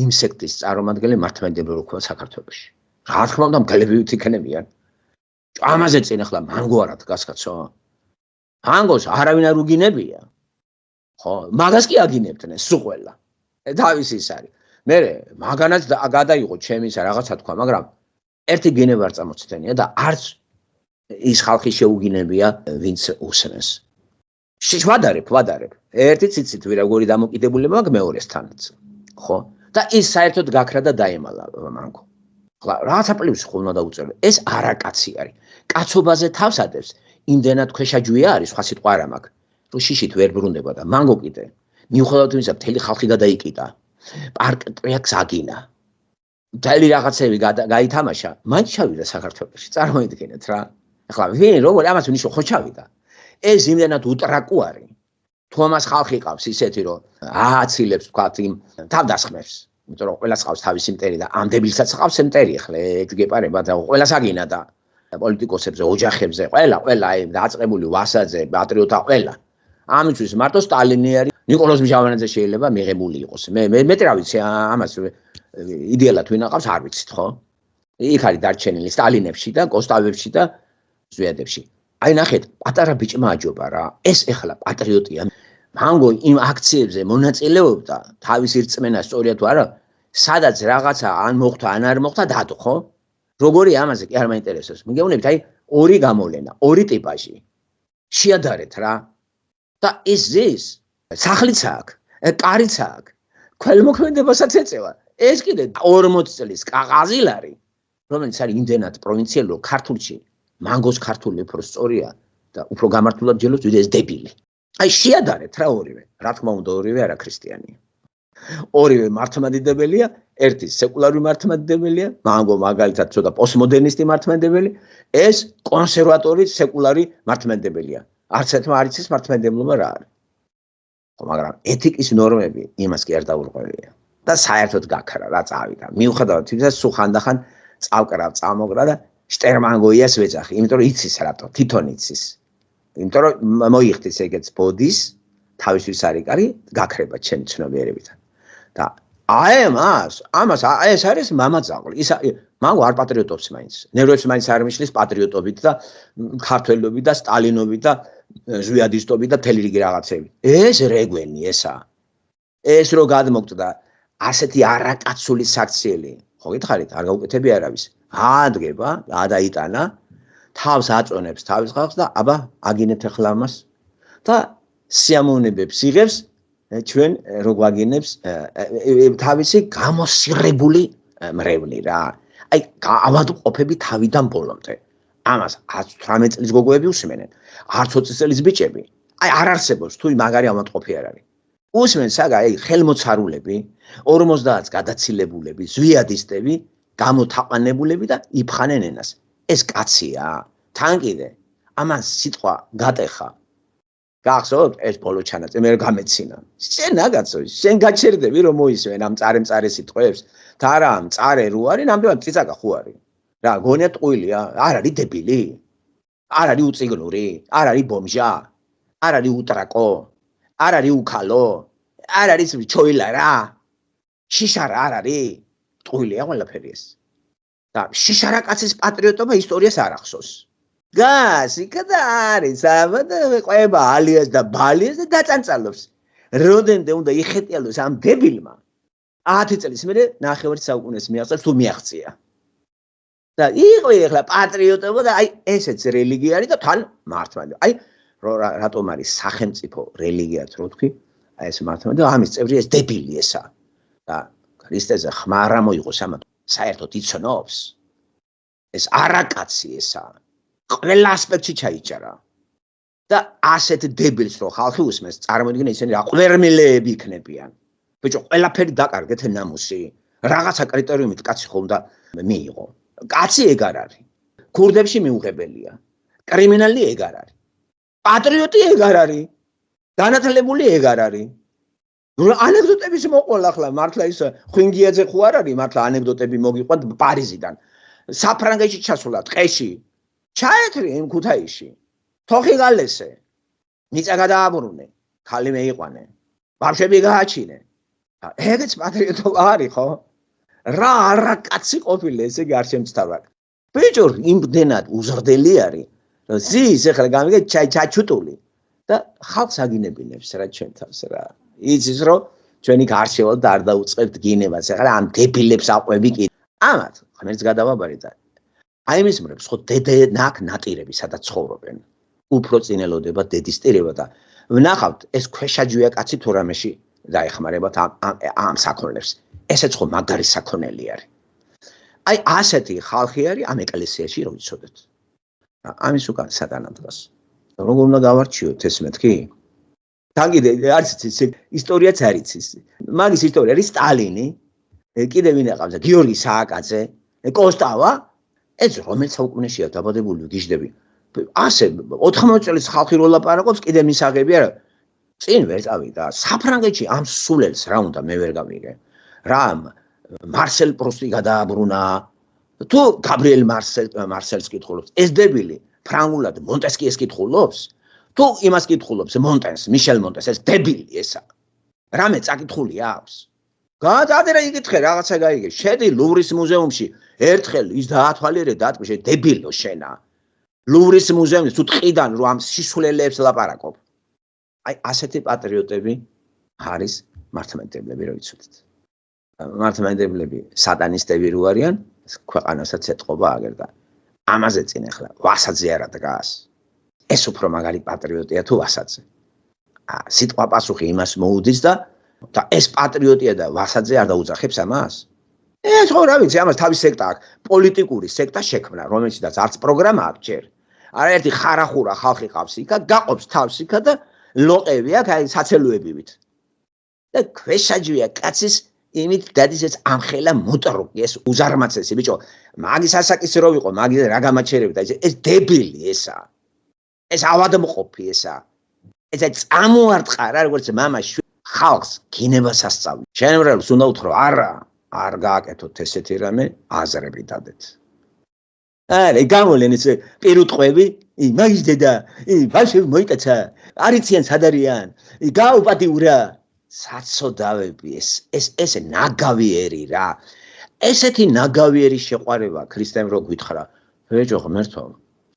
იმ სექტის წარმომადგენელი მართლმადიდებლური ქვა საქართველოში. რა თქმა უნდა მგლებივით იქნებიან. ამაზე წინ ახლა მანგო არა დგას კაცო. მანგოს არავინ არ უგინებია. ხო, მაგას კი აგინებდნენ სულ ყველა. თავის ის არის. მე მაგანაც გადაიღო ჩემი ისა რაღაცა თქვა, მაგრამ ერთი გინება არ წამოწდენია და არც ის ხალხი შეუგინებია, ვინც უსმენს. ვადარებ. ერთი ციცით ვირაგორი დამოკიდებულება მაქვს მეორესთანაც. ხო? და ის საერთოდ გაქრა და დაემალა მანქო. ხლა რაღაცა პლუს ხო უნდა დაუწერო. ეს არაკაცი არის. კაცობაზე თავს ადევს, იმდენად ქვეშაჯვია არის, სხვა სიტყვა არ მაქვს. რომ შიშით ვერ ბრუნდება და მანგო კიდე. მიუხედავად იმისა, მთელი ხალხი გადაიკიდა. პარკტრიაკს აგინა. მთელი რაღაცები გაითამაშა, მან ჩავიდა საქართველოში. წარმოიდგინეთ რა. ახლა ვინ როგორ ამას ვნიშნო ხო ჩავიდა. ეს იმდენად უტრაკუ არის. თუ ამას ხალხი ყავს ისეთი რომ ააცილებს თქვათ იმ თავდასხმებს. იმიტომ რომ ყველას ყავს თავისი მტერი და ამ დებილსაც ყავს მტერი ხლე გეპარება და ყველას აგინა და პოლიტიკოსებზე, ოჯახებზე, ყველა აი დაწყებული ვასაძე, პატრიოტა ყველა. ამისთვის მარტო სტალინი არის. ნიკოლოზ მჟავანაძე შეიძლება მიღებული იყოს. მე რა ვიცი ამას იდეალად ვინ აყავს არ ვიცით ხო? იქ არის დარჩენილი სტალინებში და კოსტავებში და ზვიადებში. აი ნახეთ, პატარა ბიჭმა აჯობა რა. ეს ეხლა პატრიოტია. მანგო იმ აქციებზე მონაწილეობდა, თავის რწმენა სწორია თუ არა, სადაც რაღაცა ან მოხდა, ან არ მოხდა დადო, ხო? როგორი ამაზე კი არ მაინტერესებს. მიგეუბნებით, აი ორი გამოვლენა, ორი ტიპაჟი. შეადარეთ რა. და ის სახლიც აქვს, კარიც აქვს, ქველმოქმედებასაც ეწევა. ეს კიდე 40 წლის ყაღაზილარი, რომელიც არის იმდენად პროვინციალი, რომ ქართულში მანგოს ქართული უფრო სწორია და უფრო გამართულად ჯელოს ვიდრე ეს დებილი. აი შეადარეთ რა ორივე. რა თქმა უნდა ორივე არაქრისტიანია. ორივე მართლმადიდებელია, ერთი სეკულარული მართლმადიდებელია, მაგალითად ცოტა პოსტმოდერნისტი მართლმადიდებელი, ეს კონსერვატორი სეკულარი მართლმადიდებელია. არც ერთმა არ იცის მართლმადიდებლობა რა არის. მაგრამ ეთიკის ნორმები იმას კი არ დაურღვევია. და საერთოდ გაქრა რა წავიდა. მიუხედავად იმისა, სულ ხანდახან წამოგრა და შტერმანგოიას ვეძახი, იმიტომ რომ იცის რატო, თვითონ იცის. იმიტომ რომ მოიხდის ეგეც ბოდის, თავისთვის არიკარი, გაქრება ჩემი ცნობიერებიდან. და ამას ეს არის მამაძაღლი. მან არ პატრიოტობს მაინც. ნერვებს მაინც არ მიშლის პატრიოტობით და ქართველობით და სტალინობით და ზვიადისტობით და თელი რიგი რაღაცები. ეს რეგვენი ესა. ეს რო გადმოგწდა ასეთი არაკაცული საქციელი, ხო გითხარით, არ გაუკეთები არავის. ადგება, გადაიტანა, თავს აწონებს თავის ხალხს და აბა აგინეთ ახლა ამას და სიამოვნებებს იღებს ჩვენ რო გვაგინებს თავისი გამოსირებული მრევლი რა. აი ავადმყოფები თავიდან ბოლომდე. ამას 18 წლის გოგოები უსმენენ, არც 20 წლის ბიჭები. აი არ არსებობს თუ მაგარი ავადმყოფი არ არის. უსმენ საგა აი ხელმოცარულები, 50 გადაცილებულები, ზვიადისტები, გამოთაყვანებულები და იფხანენ ენას. ეს კაცია, თან კიდე ამან სიტყვა გატეხა. გახსოვთ ეს ბოლო ჩანაწერი მე გამეცინა. შენ რაგაცო, შენ გაჩერდები რომ მოისმენ ამ წარე სიტყვებს. და არა ამ წარე რო არის, ნამდვილად წიწაკა ხო არის. რა, გონია ტყუილია, არ არის დებილი. არ არის უწიგნური, არ არის ბომჟა, არ არის უტრაკო, არ არის უქალო, არ არის ჩოილა რა. შიშარა არ არის. ტყუილია ყველაფერი ეს. და შიშარა კაცის პატრიოტობა ისტორიას არ ახსოვს. გასიკა და არის აბა და ყვება ალიას და ბალიას და დაწანწალობს. როდენდე უნდა იხეტიალოს ამ დებილმა 10 წლის მერე ნახევარი საუკუნეს მიაღწევს თუ მიაღწია. და იყო ეხლა პატრიოტობა და აი ესეც რელიგია არის და თან მართლმადიდება. აი რატომ არის სახელმწიფო რელიგიაც რო თქვი, აი ეს მართლმადიდება ამის წევრი ეს დებილი ესა. და ქრისტეზე ხმა არ მოიღოს ამათ საერთოდ იცნობს. ეს არაკაცი ესა. ყველა ასპექტში ჩაიჭარა. და ასეთ დებილს რო ხალხი უსმენს, წარმოიდგინე ისინი რა ყვერმილეები იქნებიან. ბიჭო, ყველაფერი დაკარგეთ ნამუსი. რაღაცა კრიტერიუმით კაცი ხომ და მიიღო. კაცი ეგ არ არის. ქურდებში მიუღებელია. კრიმინალი ეგ არ არის. პატრიოტი ეგ არ არის. განათლებული ეგ არ არის. ანეკდოტების მოყოლა ახლა მართლა ის ხვინგიაძე ხო არ არის მართლა ანეკდოტები მოგიყვანთ პარიზიდან. საფრანგეთში ჩასულა ტყეში. ჩაეთრი იმ ქუთაისში. თოხი გალესე. მიწა გადააბრუნე. ხალი მეიყვანე. ბავშვები გააჩინე. ეგეც პატრიოტობა არის ხო? რა არაკაცი ყოფილი ესე იგი არ შემცთავარ. ბიჭო იმდენად უზრდელი არის. რომ ზის ახლა გამიგე ჩაჩუტული და ხალხს აგინებინებს რა ჩვენ თავს რა. იცის რომ ჩვენი გარშევალ და არ დაუწყებთ გინებას. ახლა ამ დებილებს აყვები კი. ამათ ღმერთს გადავაბარეთ. აი მის მრებს ხო დედე ნატირები სადაც ცხოვრობენ. უფრო წინელოდება დედის ტირება და ვნახავთ ეს ქვეშაჯვია კაცი თუ რამეში დაეხმარებათ ამ საქონლებს. ესეც ხო მაგარი საქონელი არის. აი ასეთი ხალხი არის ამ ეკლესიაში რო იცოდეთ. ამის უკან სატანა დღეს. როგორ უნდა გავარჩიოთ ეს მეთქი? თან კიდე არც იცის ისტორიაც არ იცის. მაგის ისტორია არის სტალინი, კიდე ვინ აყავს გიორგი სააკაძე, კოსტავა, ეს რომელიც საუკუნეშია დაბადებული გიждები. ასე 80 წელს ხალხი რო ლაპარაკობს, კიდე მისაღები არა. წინ ვერ წავიდა. საფრანგეთში ამ სულელს რა უნდა მე ვერ გავიგე. რა მარსელ პრუსტი გადააბრუნა. თუ გაბრიელ მარსელს კითხულობს, ეს დებილი ფრანგულად მონტესკიეს კითხულობს. თუ იმას კითხულობს მონტენს, მიშელ მონტენს, ეს დებილი ესა. რამე წაკითხული აქვს. გადადერა იკითხე რაღაცა გაიგე. შედი ლუვრის მუზეუმში, ერთხელ ის დაათვალიერე დატყვი, დებილო შენა. ლუვრის მუზეუმში თუ ტყიდან რომ ამ სისულელეებს ლაპარაკობ. აი ასეთი პატრიოტები არის მართლმადიდებლები რო იცოდეთ. მართლმადიდებლები სატანისტები რო არიან, ქვეყანასაც ეთყობა აგერდა. ამაზე წინ ახლა ვასაძე არა დგას. ეს უფრო მაგარი პატრიოტია თუ ვასაძე. სიტყვა პასუხი იმას მოუდის და ეს პატრიოტია და ვასაძე არ დაუძახებს ამას. ეს ხო რა ვიცი, ამას თავის სექტა აქვს, პოლიტიკური სექტა შექმნა, რომელშიც არც პროგრამა აქვს ჯერ. არაერთი ხარახურა ხალხი ყავს იქა, გაყოფს თავს იქა და ლოყები აქ აი საცელოებივით. და ქვეშაჯვია კაცის იმით დადის ეს ამხელა მოტროკი ეს უზარმაცესი ბიჭო მაგის ასაკის რო ვიყო მაგის რა გამაჩერებდა ეს დებილი ესა ეს ავადმყოფი ესა ესა წამოარტყარა როგორც მამა ხალხს გინებას ასწავლი შენებრებს უნდა უთრო არა არ გააკეთოთ ესეთი რამე აზრები დადეთ არა გამოლენ ეს პირუტყვები მაგის დედა ბავშვი მოიკაცა არიციან სად არიან გაუპატიურა საცოდავები ეს ნაგავიერი რა ესეთი ნაგავიერი შეყვარება ქრისტემ რო გითხრა ბეჭო ღმერთო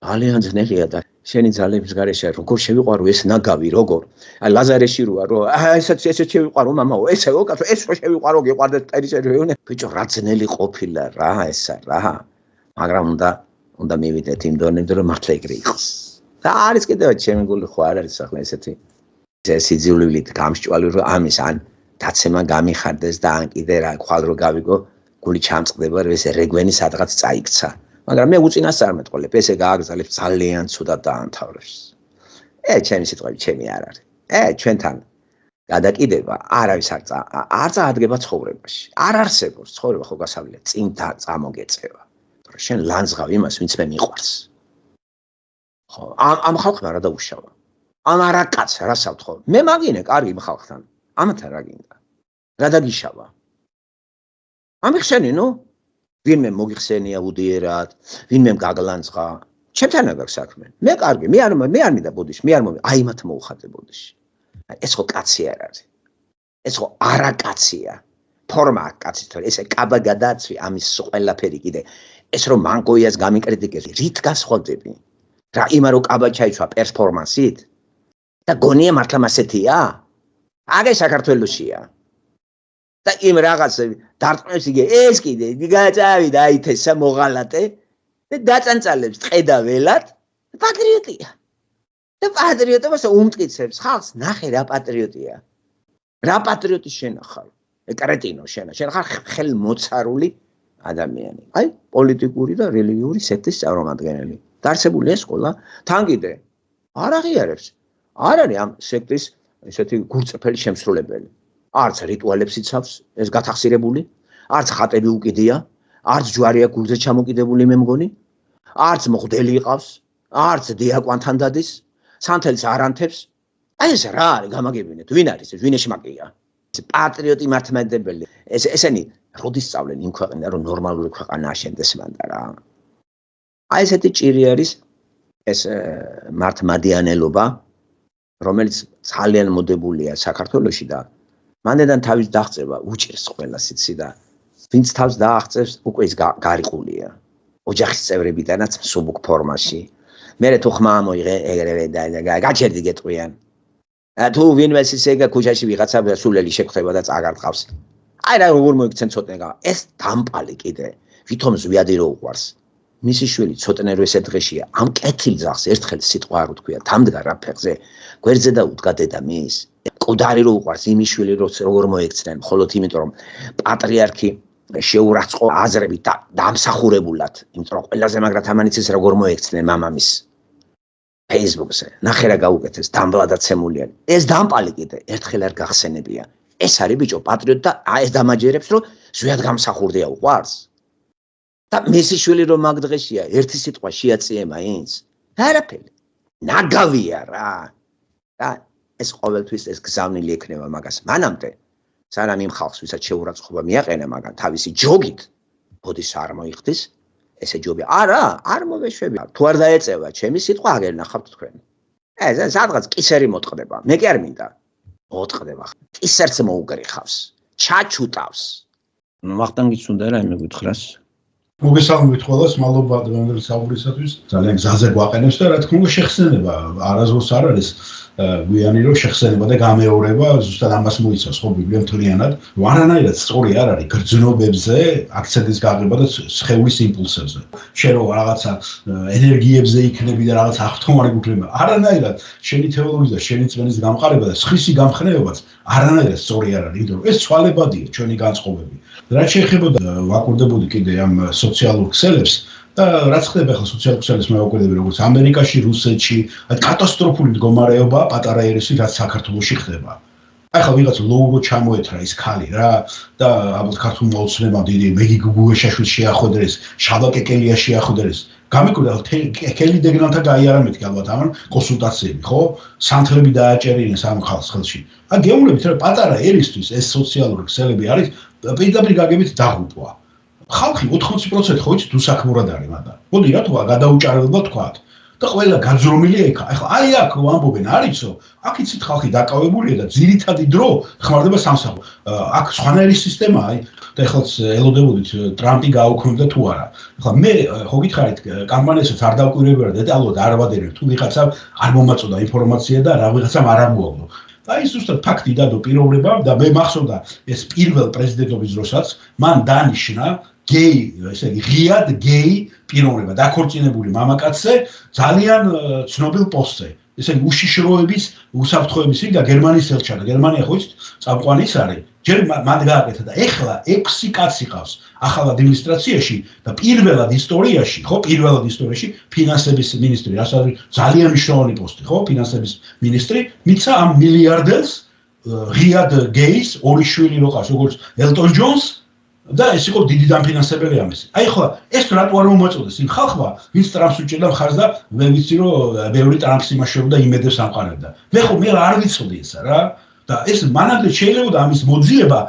ძალიან ძნელია და შენი ძალების გარეშე როგორ შევიყვარო ეს ნაგავი როგორ აი ლაზარეში როა რომ ესეც შევიყვარო მამაო ესე უკაცო ეს რო შევიყვარო გიყვარდა ტერისერიონე ბეჭო რა ძნელი ყოფილა რა ესა რა მაგრამ უნდა მივიდეთ იმ დონემდე რომ მართლა ეგრე იყოს და არის კიდევ ჩემი გული ხო არ არის ახლა ესეთი სიძულვილით გამსჭვალი რომ ამის ან დაცემა გამიხარდეს და ან კიდე რა ხვალ რო გავიგო გული ჩამწყდება რომ ეს რეგვენი სადღაც წაიქცა მაგრამ მე უწინასწარმეტყველებ ესე გააგზავნებ ძალიან ცუდად დაამთავრებს ჩემი სიტყვები ჩემი არ არის ჩვენთან გადაკიდება არავის არ წაადგება ცხოვრებაში არ არსებობს ცხოვრება ხო გასავლია წინ წამოგეწევა რომ შენ ლანძღავ იმას ვინც მე მიყვარს ხო ამ ხალხმა რა დაუშავა ამ არაკაც რასავთ ხო მე მაგინე კარგი ხალხთან ამათან რა გინდა რა დაგიშავა ამიხსენი ნუ ვინმე მოგიხსენია უდიერად ვინმე გაგლანძღა ჩემთან აქვს საქმე მე კარგი მე არ მინდა ბოდიში მე არ აი მათ მოუხადე ბოდიში ეს ხო კაცი არ არის ეს ხო არაკაცია ფორმა კაცის თორე ესე კაბა გადაცვი ამის ყველაფერი კიდე ეს რომ მანგოიას გამიკრიტიკეს რით გასხვავდები რა იმა რომ კაბა ჩაიცვა პერსფორმანსით და გონია მართლა მასეთია? აგე საქართველოსია. და იმ რაღაც დარტყმებს იგე ეს კიდე გაწავიდა აითესა მოღალატე და დაწანწალებს ტყედა ველად პატრიოტია. და პატრიოტობას უმტკიცებს ხალხს ნახე რა პატრიოტია. რა პატრიოტი შენ ხარ? ეკრეტინო შენ ხარ ხელმოცარული ადამიანი. აი პოლიტიკური და რელიგიური სექტის წარმომადგენელი. დაარსებული ეს სკოლა თან კიდე არ აღიარებს. არ არის ამ სექტის ესეთი გურწფელი შემსრულებელი. არც რიტუალებს იცავს, ეს გათახსირებული, არც ხატები უკიდია, არც ჯვარია გულზე ჩამოკიდებული მე მგონი, არც მოხდელი იყავს, არც დიაკვანთან დადის, სანთელს არ ანთებს. აი ეს რა არის გამაგებინეთ, ვინ არის ეს, ვინ ეშმაკია? ეს პატრიოტი მართლმადიდებელი. ესენი როდის სწავლენ იმ ქვეყნიდან, რომ ნორმალური ქვეყანა აშენდეს მანდა რა. აი ესეთი ჭირი არის ეს მართლმადიანელობა, რომელიც ძალიან მოდებულია საქართველოში და მანდედან თავის დაღწევა უჭირს ყველას იცი და ვინც თავს დააღწევს უკვე ის გარიყულია ოჯახის წევრებიდანაც მსუბუქ ფორმაში მერე თუ ხმა მოიღე ეგრევე და გაჩერდი გეტყვიან თუ ვინმეს ისე ქუჩაში ვიღაცა სულელი შეგხვდება და წაგარტყავს აი რა როგორ მოიქცენ ცოტნე ეს დამპალი კიდე ვითომ ზვიადი რო უყვარს მისი შვილი ცოტნე რო ესე დღეშია ამ კეთილძახს ერთხელ სიტყვა არ უთქვია დამდგა რა ფეხზე გვერდზე და უდგა დედა მის კუდარი რო უყვარს იმის შვილი როგორ მოექცნენ მხოლოდ იმიტომ რომ პატრიარქი შეურაცხყო აზრებით და დამსახურებულად იმიტომ რომ ყველაზე მაგრად ამან იცის როგორ მოექცნენ მამამის Facebook-ზე ნახე რა გაუკეთეს დამბლადაცემული არის ეს დამპალი კიდე ერთხელ არ გახსენებია ეს არის ბიჭო პატრიოტი და ეს დამაჯერებს რომ ზვიად გამსახურდია უყვარს და მისი შვილი რომ მაგ დღეშია ერთი სიტყვა შეაწიება ინს არაფერი ნაგავია რა და ეს ყოველთვის ეს გზავნილი ექნება მაგას მანამდე სანამ იმ ხალხს ვისაც შეურაცხყოფა მიაყენა მაგან თავისი ჯოგით ბოდის არ მოიხდის ესე ჯობი არა არ მოვეშვები თუ არ დაეწევა ჩემი სიტყვა აგერ ნახავთ თქვენ ეს სადღაც კისერი მოტყდება მე კი არ მინდა მოტყდება კისერს მოუგრიხავს ჩაჩუტავს ვახტანგიც უნდა რა მე გითხრას მოგესალმებით ყველას, მადლობა დღევანდელი საუბრისათვის. ძალიან გზაზე გვაყენებს და რა თქმა უნდა შეხსენება არასდროს არ არის გვიანი რომ შეხსენება და გამეორება ზუსტად ამას მოიცავს ხო ბიბლია მთლიანად. არანაირად სწორი არ არის გრძნობებზე აქცენტის გაღება და სხეულის იმპულსებზე. შენ რო რაღაცა ენერგიებზე იქნები და რაღაც აღთქმარი გუქნება. არანაირად შენი თეოლოგიის და შენი წმენის გამყარება და სხვისი გამხნევებაც არანაირად სწორი არ არის, იმიტომ რომ ეს ცვალებადია ჩვენი განწყობები. რაც შეეხება ვაკურდებოდი კიდე ამ სოციალურ ქსელებს და რაც ხდება ახლა სოციალ-ქსელის მემკვიდრეები როგორც ამერიკაში, რუსეთში, კატასტროფული მდგომარეობა პატარა ერესი რაც საქართველოში ხდება. ახლა ვიღაც ლოურო ჩამოეთრა ის ქალი რა და ალბათ ქართულმა ოცნებამ დიდი მეგი გუგუეშაშვილს შეახვედრეს, შალვა კეკელია შეახვედრეს. გამიკვირდა კელი დეგნანთა გაიარა მეთქი ალბათ ამან კონსულტაციები, ხო? სანთლები დააჭერინეს ამ ხალხს ხელში. გეუბნებით რა პატარა ერისთვის ეს სოციალური ქსელები არის პირდაპირ გაგებით დაღუპვა. ხალხი 80% ხო იცით უსაქმურად არის მაგრამ. მოდი რა თქვა გადაუჭარბება თქვა. და ყველა გაძრომილია იქ. ახლა აი აქ რო ამბობენ არიცო, აქ იცით ხალხი დაკავებულია და ძირითადი დრო ხმარდება სამსახურ. აქ სხვანაირი სისტემაა, და ეხლაც ელოდებოდით ტრამპი გაუქმებდა თუ არა. ახლა მე ხო გითხარით კამპანიასაც არ დავკვირვებია და დეტალურად არ ვადერებ თუ ვიღაცამ არ მომაწოდა ინფორმაცია და რა ვიღაცამ არ ამოაგდო. აი ზუსტად ფაქტი დადო პიროვნება და მე მახსოვდა ეს პირველ პრეზიდენტობის დროსაც მან დანიშნა გეი, ესე იგი ღიად გეი პიროვნება დაქორწინებული მამაკაცზე ძალიან ცნობილ პოსტზე. ესე იგი უშიშროების, უსაფრთხოების და გერმანიის ელჩა და გერმანია ხო იცით წამყვანი ის არის. ჯერ მათ გააკეთა და ეხლა 6 კაცი ყავს ახალ ადმინისტრაციაში და პირველად ისტორიაში ფინანსების მინისტრი, რასაც ძალიან მნიშვნელოვანი პოსტი, ხო, ფინანსების მინისტრი, მიცა ამ მილიარდელს ღიად გეის ორი შვილი რო ყავს, როგორც ელტონ ჯონს და ეს იყო დიდი დამფინანსებელი ამის. აი ხო, ეს რატო არ მომაწოდეს იმ ხალხმა, ვინც ტრამპს უჭერდა მხარს და მე ვიცი რომ ბევრი ტრამპს იმაშობდა იმედებს ამყარებდა. მე არ ვიცოდი ესა რა. და ეს მანამდე შეიძლება ამის მოძიება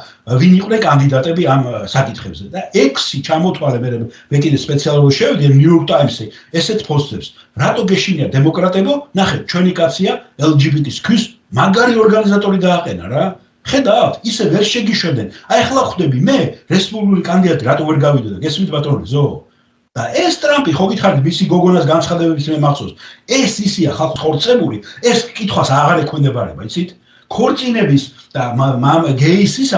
ვინ იყვნენ კანდიდატები ამ საკითხებზე და 6 ჩამოთვალე მე კიდე სპეციალურად შევედი New York Times-ი ესეთ პოსტებს. რატო გეშინია დემოკრატებო? ნახეთ, ჩვენი კაცია LGBT-ს მაგარი ორგანიზატორი დააყენა რა. ხედავთ, ისე ვერ შეგიშვებდნენ. აი ახლა ხვდები მე რესპუბლიკური კანდიდატი რატო ვერ გავიდოდა? გესმით ბატონო ზო? და ეს ტრამპი ხო გითხარით მისი გოგონას განცხადებების მე მახსოვს. ეს ისია ხალხს ხორცებული, ეს კითხვას აღარ ექვემდებარება, იცით? ქორწინების და გეისის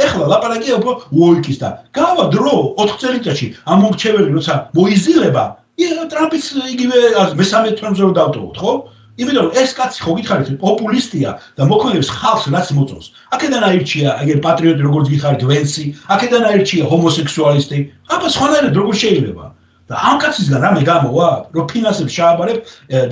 ეხლა ლაპარაკია უფრო უოიკის და გავა დრო 4 წელიწადში ამ მომრჩეველი როცა მოიზილება ტრამპის იგივე მესამე თემზე რომ დავტოვოთ ხო? იმიტომ ეს კაცი ხო გითხარით პოპულისტია და მოქმედებს ხალხს რაც მოწონს. აქედან აირჩია ეგ პატრიოტი როგორც გითხარით ვენსი, აქედან აირჩია ჰომოსექსუალისტი. აბა სხვანაირად როგორ შეიძლება? და ამ კაცისგან რამე გამოვა, რომ ფინანსებს შეაბარებ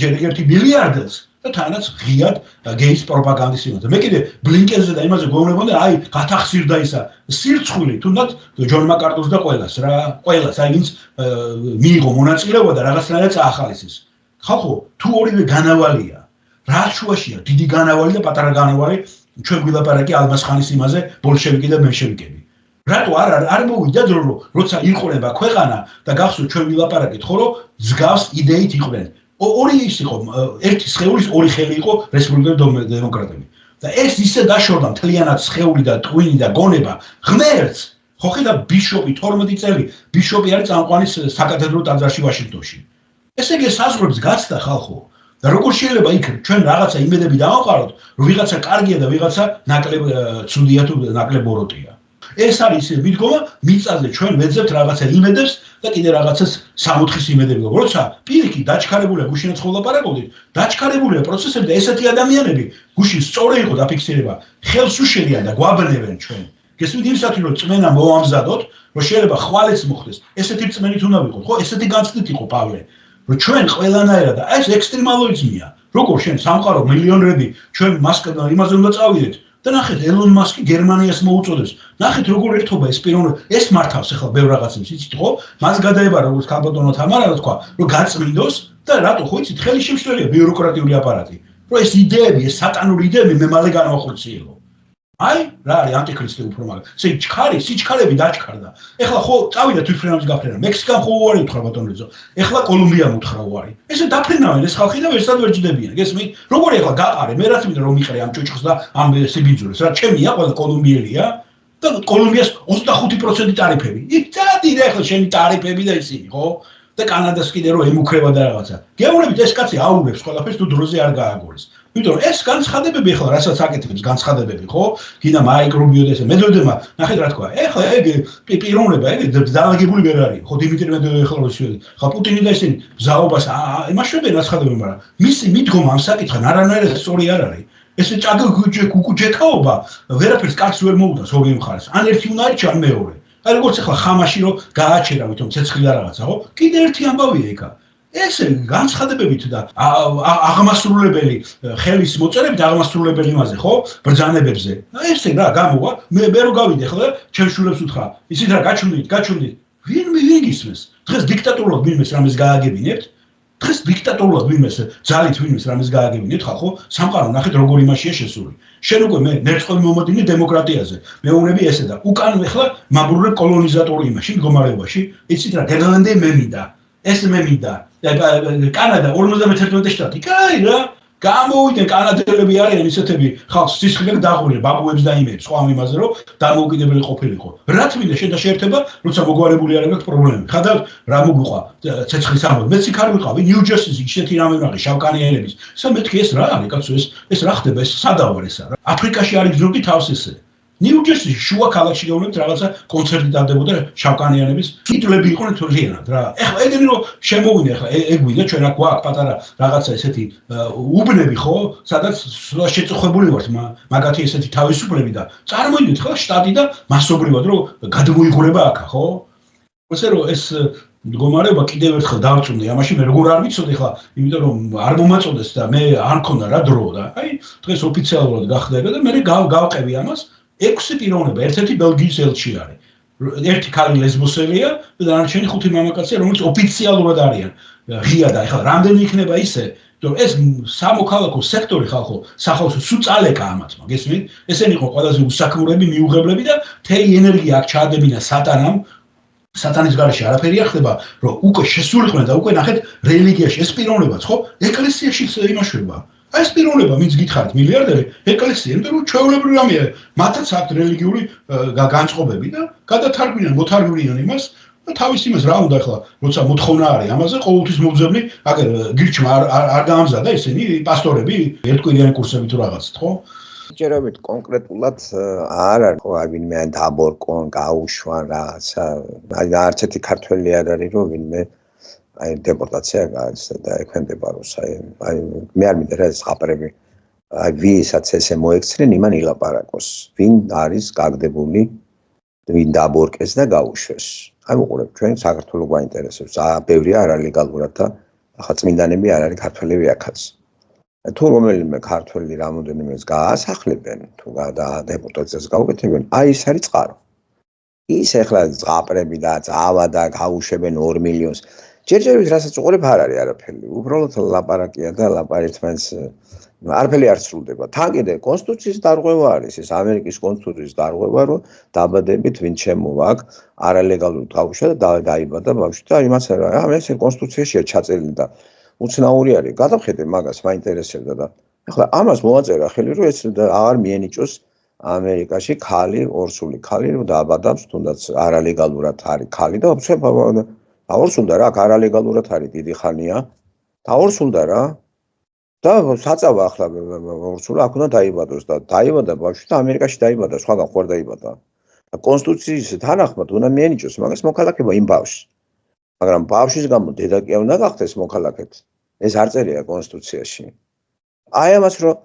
ჯერ ერთი მილიარდელს და თანაც ღიად გეის პროპაგანდის იმაზე. მე კიდე ბლინკენზე და იმაზე გვეუბნებოდი, აი გათახსირდა ისა სირცხვილი, თუნდაც ჯონ მაკარტურს და ყველას რა, ყველას, აი ვინც მიიღო მონაწილეობა და რაღაცნაირად წაახალისეს. ხალხო, თუ ორივე განავალია, რა შუაშია, დიდი განავალი და პატარა განავალი, ჩვენ გვილაპარაკი ალმასხანის იმაზე, ბოლშევიკი და მენშევიკები. რატო არ მოვიდა დრო, როცა იყურება ქვეყანა და გახსოვთ ჩვენ ვილაპარაკეთ, ხო, რომ ზგავს იდეით იყვნენ. ორი ის იყო, ერთი სხეულის ორი ხელი იყო რესპუბლიკელი დემოკრატები. და ეს ისე დაშორდა მთლიანად სხეული და ტვინი და გონება ღმერთს. ხო ხედავ ბიშოპი 12 წელი, ბიშოპი არის წამყვანი საკათედრო ტაძარში ვაშინგტონში. ესე იგი საზღვრებს გაცდა ხალხო. და როგორ შეიძლება იქ ჩვენ რაღაცა იმედები დავაყაროთ, რომ ვიღაცა კარგია და ვიღაცა ნაკლებ ცუდია თუ ნაკლებ ბოროტია. ეს არის მიდგომა მიწაზე ჩვენ ვეძებთ რაღაცა იმედებს და კიდე რაღაცას სამოთხის იმედები. როცა პირიქით დაჩქარებულია გუშინაც ხოვლაპარაკობდით, დაჩქარებულია პროცესები და ესეთი ადამიანები გუშინ სწორი იყო დაფიქსირება, ხელს უშელიან და გვაბნევენ ჩვენ. გესმით იმისათვის რომ წმენა მოამზადოთ, რომ შეიძლება ხვალეც მოხდეს. ესეთი წმენით უნდა ვიყოთ, ხო? ესეთი განცდით იყო პავლე. რომ ჩვენ ყველანაირად და ეს ექსტრემალიზმია. როგორ შენ სამყარო მილიონერები ჩვენ მასკადან იმაზე უნდა წავიდეთ. და ნახეთ ელონ მასკი გერმანიას მოუწოდებს. ნახეთ როგორ ერთობა ეს პიროვნება, ეს მართავს ახლა ბევრ რაღაცებს, იცით ხო? მას გადაებარა როგორც კაბატონო თამარა რა თქვა, რომ გაწმინდოს და რატო ხო იცით ხელი შემშლელია ბიუროკრატიული აპარატი. რომ ეს იდეები, ეს სატანური იდეები მე მალე განვახორციელო. აი, რა არის ანტიქრისტი უფრო მაგ. სიჩქარები დაჩქარდა. ეხლა ხო წავიდა თვითფრენების გაფრენა. მექსიკამ ხო უარი უთხრა ბატონეძო. ეხლა კოლუმბიამ უთხრა უარი. ესე დაფრენავენ ეს ხალხი და ვერსად ვერ ჯდებიან. გესმით? როგორი ეხლა გაყარე, მე რაც მინდა რომ მიყრე ამ ჭუჭხს და ამ სიბიძულეს. რა ჩემია ყველა კოლუმბიელია და კოლუმბიას 25% ტარიფები. იქ წადირე ეხლა შენი ტარიფები და ისინი, ხო? და კანადას კიდე რომ ემუქრება და რაღაცა. გეუბნებით ეს კაცი აურებს ყველაფერს თუ დროზე არ გააგორეს. იმიტომ ეს განცხადებები ახლა რასაც აკეთებს განცხადებები ხო? გინდა მაიკ რუბიო და ესე მედვედევმა ნახეთ რა თქვა. ეხლა ეგ პიროვნება ეგ დაალაგებული ვერ არის. ხო დიმიტრი მედვედევი ახლა რუსი. ხა პუტინი და ისინი ბზაობას იმაშობენ აცხადებენ, მაგრამ მისი მიდგომა ამ საკითხთან არანაირად სწორი არ არის. ესე ჭაგო კუკუჯეკაობა ვერაფერს კაც ვერ მოუდას ორივე მხარეს. ან ერთი უნდა არჩა ან მეორე. აი როგორც ახლა ხამაში რომ გააჩერა ვითომ ცეცხლი და რაღაცა, ხო? კიდე ერთი ამბავია იქა. ესე განცხადებებით და აღმასრულებელი ხელის მოწერებით აღმასრულებელი იმაზე, ხო? ბრძანებებზე. ესე რა გამოვა, მე რო გავიდე ახლა ჩემ შულებს უთხრა, ისიც რა გაჩვენდით. ვინ გისმენს? დღეს დიქტატურულად ვინმეს რამეს გააგებინებთ? დღეს დიქტატურულად ვინმეს ძალით ვინმეს რამეს გააგებინებთ, ხო? სამყარო ნახეთ როგორ იმაშია შესული. შენ უკვე მე ნერწყმი მომოდინე დემოკრატიაზე. მეუბნები ესე და უკან ახლა მაბურებ კოლონიზატორი იმაში მდგომარეობაში. იცით რა, გერლანდე მე მინდა. ეს მე მინდა. კანადა 51 შტატი. კაი რა. გამოვიდნენ კანადელები არიან ისეთები ხალხს სისხლიდან დაღურე ბაბუებს და იმებს სხვა იმაზე რომ დამოუკიდებელი ყოფილიყო. რა თქმა შენ და შეერთება, როცა მოგვარებული არ აქვს პრობლემები. ხადავ რა მოგვიყვა ცეცხლის ამბავი. მეც იქ არ ვიყავი ნიუ-ჯერსიში ისეთი რამე ვიღე შავკანიანების. სა მეთქი ეს რა არის კაცო ეს რა ხდება ეს სადავარ ესა რა. აფრიკაში არის გზნობდი თავს ესე. ნიუ-ჯერსიში შუა ქალაქში გეუბნებთ რაღაცა კონცერტი დავდებოდა შავკანიანების თითლები იყვნენ თორიანად რა. ეხლა ეგენი რომ შემოვინე ეხლა ეგ ვიდა ჩვენ აქ გვაქვს პატარა რაღაცა ესეთი უბნები ხო, სადაც შეწუხებული ვართ მაგათი ესეთი თავისუფლები და წარმოიდგინეთ ხო შტატი და მასობრივად რომ გადმოიღურება აქა ხო? ესე რომ ეს მდგომარეობა კიდევ ერთხელ დავწუნდი ამაში მე როგორ არ ვიცოდი ხა იმიტომ რომ არ მომაწოდეს და მე არ მქონდა რა დრო და აი დღეს ოფიციალურად გახდება და მე გავყევი ამას 6 პიროვნება, ერთ-ერთი ბელგიის ელჩი არის. ერთი ქალი ლესბოსელია და დანარჩენი 5 მამაკაცია, რომელიც ოფიციალურად არიან. ღია და ეხლა რამდენი იქნება ისე, რომ ეს სამოქალაქო სექტორი ხალხო, სახალხო სუწალეკა ამათმა, გესმით? ესენი იყო ყველაზე უსაქმურები, მიუღებლები და თეი ენერგია აქ ჩაადებინა სატანამ. სატანის გარეშე არაფერი არ ხდება, რომ უკვე შესულიყვნენ და უკვე ნახეთ რელიგიაში ეს პიროვნებაც, ხო? ეკლესიაში იმაშვება. აი ეს პიროვნება ვინც გითხარით მილიარდერი ეკლესია, იმიტომ რომ ჩვეულებრივი რამეა, მათაც აქვს რელიგიური განწყობები და გადათარგმნიან, მოთარგმნიან იმას და თავის იმას რა უნდა ახლა, როცა მოთხოვნა არის ამაზე ყოველთვის მოგზებნი, აგერ გირჩმა არ დაამზადა ესენი პასტორები ერთკვირიანი კურსები თუ რაღაცით, ხო? ჯერობით კონკრეტულად არ არის ხო აი ვინმე დაბორკონ, გაუშვან რაღაცა, აი არც ერთი ქართველი არ არის რომ ვინმე აი დეპორტაცია გააჩნდა და ექვემდებაროს აი მე არ მინდა რა ეს ხაპრები აი ვისაც ესე მოექცნენ იმან ილაპარაკოს ვინ არის გაგდებული ვინ დაბორკეს და გაუშვეს აი უყურებ ჩვენ საქართველოს გვაინტერესებს ბევრია არალეგალურად და ახლა წმინდანები არ არის ქართველები აქაც თუ რომელიმე ქართველი რამოდენიმეს გაასახლებენ თუ და დეპორტაციას გაუკეთებენ აი ეს არის წყარო ის ახლა ზღაპრები და წავა და გაუშვებენ 2 მილიონს ჯერჯერობით რასაც უყურებ არ არის არაფერი. უბრალოდ ლაპარაკია და ლაპარაკს არაფერი არ სრულდება. თან კიდე კონსტიტუციის დარღვევა არის, ეს ამერიკის კონსტიტუციის დარღვევა, რომ დაბადებით ვინ შემოვა აქ არალეგალურად გაუშვა და დაიბადა ბავშვი და იმას რა, ეს კონსტიტუციაშია ჩაწერილი და უცნაური არის. გადავხედე მაგას, მაინტერესებდა და ახლა ამას მოაწერა ხელი, რომ ეს აღარ მიენიჭოს ამერიკაში ხალი, ორსული ხალი, რომ დააბადავს თუნდაც არალეგალურად არის ხალი და უცებ დაორსულდა რა, არალეგალურად არის დიდი ხანია. დაორსულდა რა. და საწავა ახლა ორსულა აქ უნდა დაიბადოს და დაიბადა ბავშვი და ამერიკაში დაიბადა, სხვაგან ხوار დაიბადა. და კონსტიტუციის თანახმად უნდა მიენიჭოს მაგას მოქალაქეობა იმ ბავშვს. მაგრამ ბავშვის გამო დედაკი უნდა გახდეს მოქალაქედ. ეს არ წერია კონსტიტუციაში. აი ამას რომ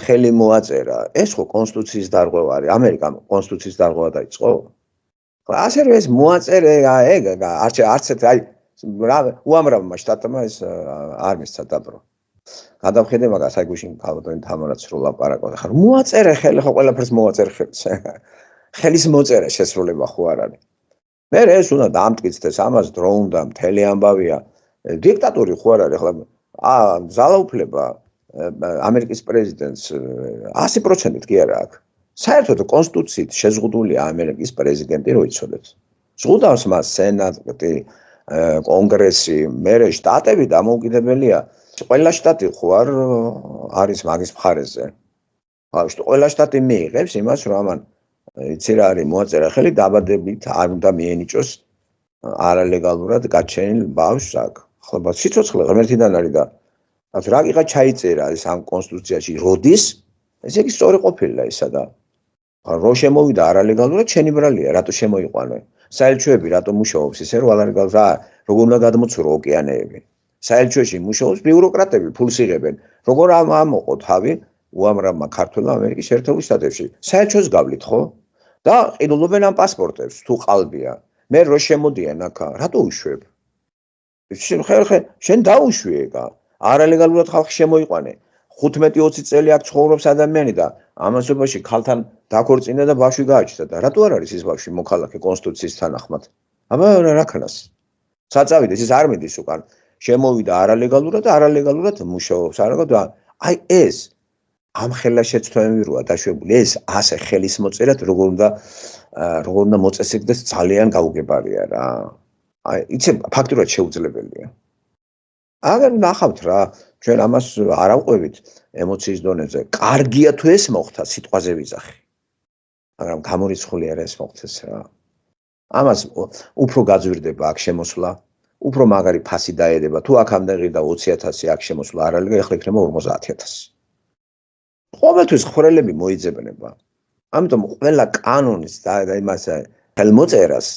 ხელი მოაწერა, ეს ხო კონსტიტუციის დარღვევა არის, ამერიკამ კონსტიტუციის დარღვევა დაიწყო. ასე რომ ეს მოაწერე ეგ არც აი რა უამრავმა შტატმა ეს არ მისცა დაბრო. გადავხედე მაგას აი გუშინ ქალბატონი თამარაც რო ლაპარაკობდა. ხარ მოაწერე ხელი ხო ყველაფერს მოაწერე ხელს. ხელის მოწერა შესრულება ხო არ არის. მე ეს უნდა დამტკიცდეს ამას დრო უნდა მთელი ამბავია. დიქტატორი ხო არ არის ახლა ძალაუფლება ამერიკის პრეზიდენტს 100%-ით კი არა აქვს. საერთოდ კონსტიტუციით შეზღუდულია ამერიკის პრეზიდენტი რო იცოდეთ. ზღუდავს მას სენატი, კონგრესი, მერე შტატები დამოუკიდებელია. ყველა შტატი ხო არ არის მაგის მხარეზე. ყველა შტატი მიიღებს იმას, რომ ამან იცი რა არის მოაწერა ხელი დაბადებით არ უნდა მიენიჭოს არალეგალურად გაჩენილ ბავშვს აქ. ხლა სიცოცხლე ღმერთიდან არის და რა გიყა ჩაიწერა ეს ამ კონსტიტუციაში როდის? ესე იგი სწორი ყოფილა ისა და რო შემოვიდა არალეგალურად შენი ბრალია, რატო შემოიყვანე? საელჩოები რატო მუშაობს ისე რომ არალეგალურად რა როგორ უნდა გადმოცურო ოკეანეები? საელჩოში მუშაობს ბიუროკრატები, ფულს იღებენ. როგორ ამოყო თავი უამრავმა ქართველმა ამერიკის შეერთებულ შტატებში. საელჩოს გავლით ხო? და ყიდულობენ ამ პასპორტებს თუ ყალბია. მე რო შემოდიან აქა, რატო უშვებ? შენ დაუშვი ეგა. არალეგალურად ხალხი შემოიყვანე. 15-20 წელი აქ ცხოვრობს ადამიანი და ამასობაში ქალთან დაქორწინდა და ბავშვი გააჩნდა და რატო არ არის ის ბავშვი მოქალაქე კონსტიტუციის თანახმად? აბა რა ქნას? საწავიდეს ის არ მიდის უკან. შემოვიდა არალეგალურად და არალეგალურად მუშაობს. აი ეს ამ ხელა შეცდომები როა დაშვებული. ეს ასე ხელის მოწერად როგორ უნდა მოწესრიგდეს ძალიან გაუგებარია რა. აი იცი ფაქტურად შეუძლებელია. აგერ ნახავთ რა, ჩვენ ამას არ ავყვებით ემოციის დონეზე. კარგია თუ ეს მოხდა, სიტყვაზე ვიძახი. მაგრამ გამორიცხული არა ეს მოხდეს რა. ამას უფრო გაძვირდება აქ შემოსვლა, უფრო მაგარი ფასი დაედება. თუ აქამდე ღირდა 20,000 აქ შემოსვლა არალეგალურად, ეხლა იქნება 50,000. ყოველთვის ხვრელები მოიძებნება. ამიტომ ყველა კანონის და იმას ხელმოწერას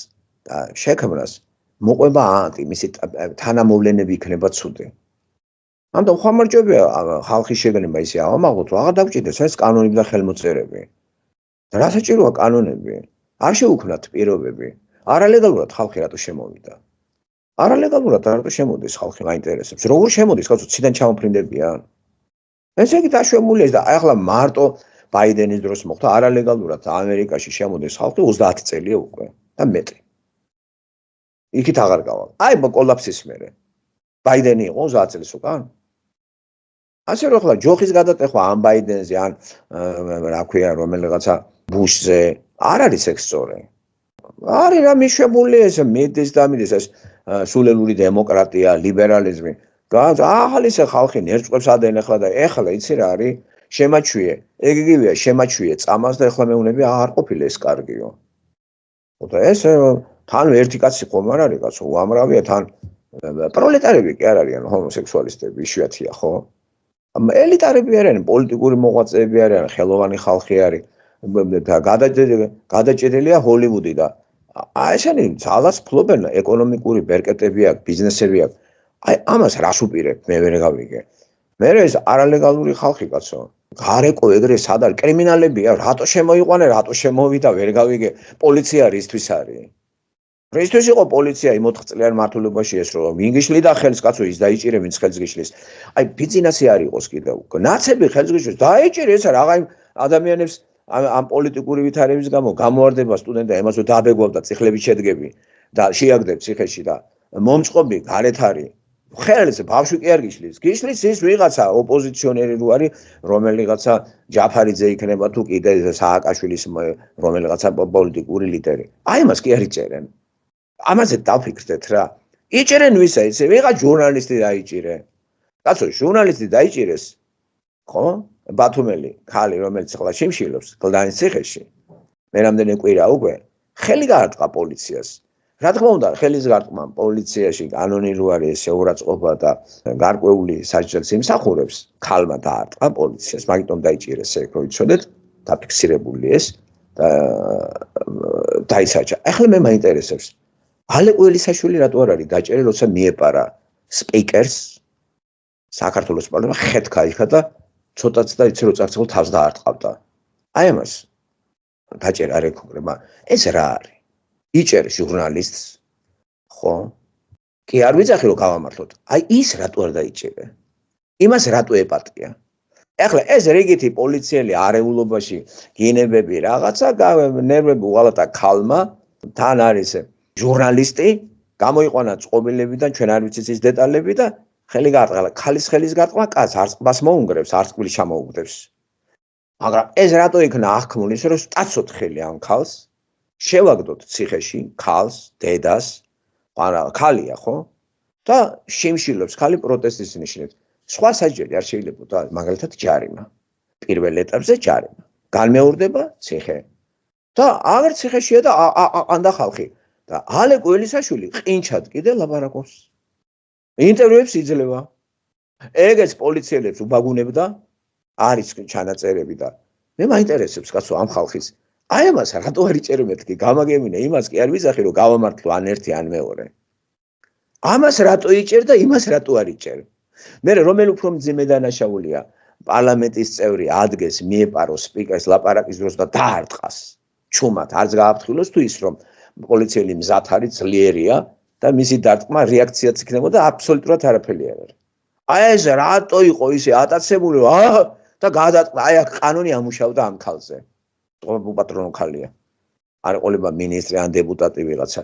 და შექმნას მოყვება ანტი, მისი თანამოვლენები იქნება ცუდი. ამიტომ ხომარჯობია ხალხის შეგნება ისე ავამაღლოთ, რომ აღარ დაგჭირდეს ეს კანონები და ხელმოწერები. და რა საჭიროა კანონები? არ შეუქმნათ პირობები. არალეგალურად ხალხი რატო შემოვიდა? არალეგალურად რატო შემოდის ხალხი მაინტერესებს? როგორ შემოდის, კაცო, ციდან ჩამოფრინდებიან? ესე იგი დაშვებულია და ახლა მარტო ბაიდენის დროს მოხდა არალეგალურად ამერიკაში შემოდის ხალხი 30 წელია უკვე და მეტი. იქით აღარ გავალ. აი კოლაფსის მერე. ბაიდენი იყო 30 წელს უკან. ასე რომ ახლა ჯოხის გადატეხვა ამ ბაიდენზე ან რა ქვია რომელიღაცა ბუშზე არ არის ეგ სწორი. არის რა მიშვებული ეს მიდის და მიდის ეს სულელური დემოკრატია, ლიბერალიზმი. ახალ ისე ხალხი ნერწყვებს ადენ ახლა და ეხლა იცი რა არის? შემაჩვიე. ეგ იგივეა, შემაჩვიე წამას და ახლა მეუნები არ ყოფილი ეს კარგიო. ხოდა ეს თან ერთი კაცი ხომ არ არის კაცო, უამრავია თან პროლეტარები კი არ არიან ჰომოსექსუალისტები, იშვიათია ხო? ელიტარები არიან, პოლიტიკური მოღვაწეები არიან, ხელოვანი ხალხი არის. გადაჭედილია ჰოლივუდი და ესენი ძალას ფლობენ, ეკონომიკური ბერკეტები აქვს, ბიზნესები აქვს. აი ამას რას უპირებ, მე ვერ გავიგე. მე ეს არალეგალური ხალხი კაცო. გარეკო ეგრე სად არის? კრიმინალებია, რატო შემოიყვანე, რატო შემოვიდა, ვერ გავიგე. პოლიცია რისთვის არის? რისთვის იყო პოლიცია იმ 4 წლიან მართლობაში ეს რომ ვინგიშლი და ხელს კაცო ის დაიჭირე ვინც ხელს გიშლის. აი ბიზნესი არ იყოს კიდევ. ნაცები ხელს გიშლის, დაიჭირე ეს რა აი ადამიანებს ამ პოლიტიკური ვითარების გამო გამოარდება სტუდენტი იმას რომ დაბეგობ და ციხლები შედგები და შეაგდებ ციხეში და მომწყობი გარეთ არის. ხელს ბავშვი კი არ გიშლის. გიშლის ის ვიღაცა ოპოზიციონერი რო არის, რომელიღაცა ჯაფარიძე იქნება თუ კიდე სააკაშვილის რომელიღაცა პოლიტიკური ლიდერი. აი მას კი არ იჭერენ. ამაზე დავფიქრდეთ რა. იჭერენ ვისა იცი? ვიღა ჟურნალისტი დაიჭირე. კაცო, ჟურნალისტი დაიჭირეს. ხო? ბათუმელი ხალი რომელიც ახლა შიმშილობს გლდანის ციხეში. მე რამდენი კვირა უკვე ხელი გაარტყა პოლიციას. რა თქმა უნდა, ხელის გარტყმამ პოლიციაში კანონიერი შეურაცხყოფა და გარკვეული საჭიროების იმსახურებს ქალმა დაარტყა პოლიციას, მაგიტომ დაიჭირეს ეგ რო იცოდეთ, დაფიქსირებული ეს და დაისაჯა. ახლა მე მაინტერესებს ალეკო ელისაშვილი რატო არ არის დაჭერე, როცა მიეპარა სპიკერს საქართველოს პარლამენტში ხეთქა იქა და ცოტაც და იცი რო წარცხელ თავს დაარტყავდა. აი ამას დაჭერა არ ეკონგრება. ეს რა არის? იჭერ ჟურნალისტს, ხო? კი არ ვიცახი რომ გავამართლოთ. აი ის რატო არ დაიჭერე? იმას რატო ეპატია? ეხლა ეს რიგითი პოლიციელი არეულობაში გინებები რაღაცა ნერვები უღალატა ქალმა, თან არის ჟურნალისტი, გამოიყვანა წყობილებიდან, ჩვენ არ ვიცით ის დეტალები და ხელი გაარტყა. ქალის ხელის გარტყმა კაც არწყბას მოუნგრევს, არწყბილი ჩამოუგდებს. მაგრამ ეს რატო იქნა აღქმული, ისე რომ სტაცოთ ხელი ამ ქალს? შევაგდოთ ციხეში ქალს, დედას, არა, ქალია, ხო? და შიმშილობს ქალი პროტესტის ნიშნით. სხვა საჭირო არ შეიძლებოდა, მაგალითად ჯარიმა. პირველ ეტაპზე ჯარიმა. განმეორდება ციხე. და აღარ ციხეშია და ანდა ხალხი. და ალეკო ელისაშვილი ყინჩად კიდე ლაპარაკობს. ინტერვიუებს იძლევა. ეგეც პოლიციელებს უბაგუნებდა, არის ჩანაწერები და მე მაინტერესებს კაცო ამ ხალხის აი ამას რატო არ იჭერე მეთქი გამაგემინე იმას კი არ ვიზახი რომ გავამართლო ან ერთი ან მეორე. ამას რატო იჭერ და იმას რატო არ იჭერ? მე რომელი უფრო მძიმე დანაშაულია პარლამენტის წევრი ადგეს მიეპაროს სპიკერს ლაპარაკის დროს და დაარტყას. ჩუმად არც გააფრთხილოს თუ ის რომ პოლიციელი მზად არის ძლიერია და მისი დარტყმა რეაქციაც იქნებოდა აბსოლუტურად არაფერი არ არის. აი ეს რატო იყო ისე ატაცებული და გადატყდა აი აქ კანონი ამუშავდა ამ ქალზე. უპატრონო ქალია. არ ყოლება მინისტრი ან დეპუტატი ვიღაცა.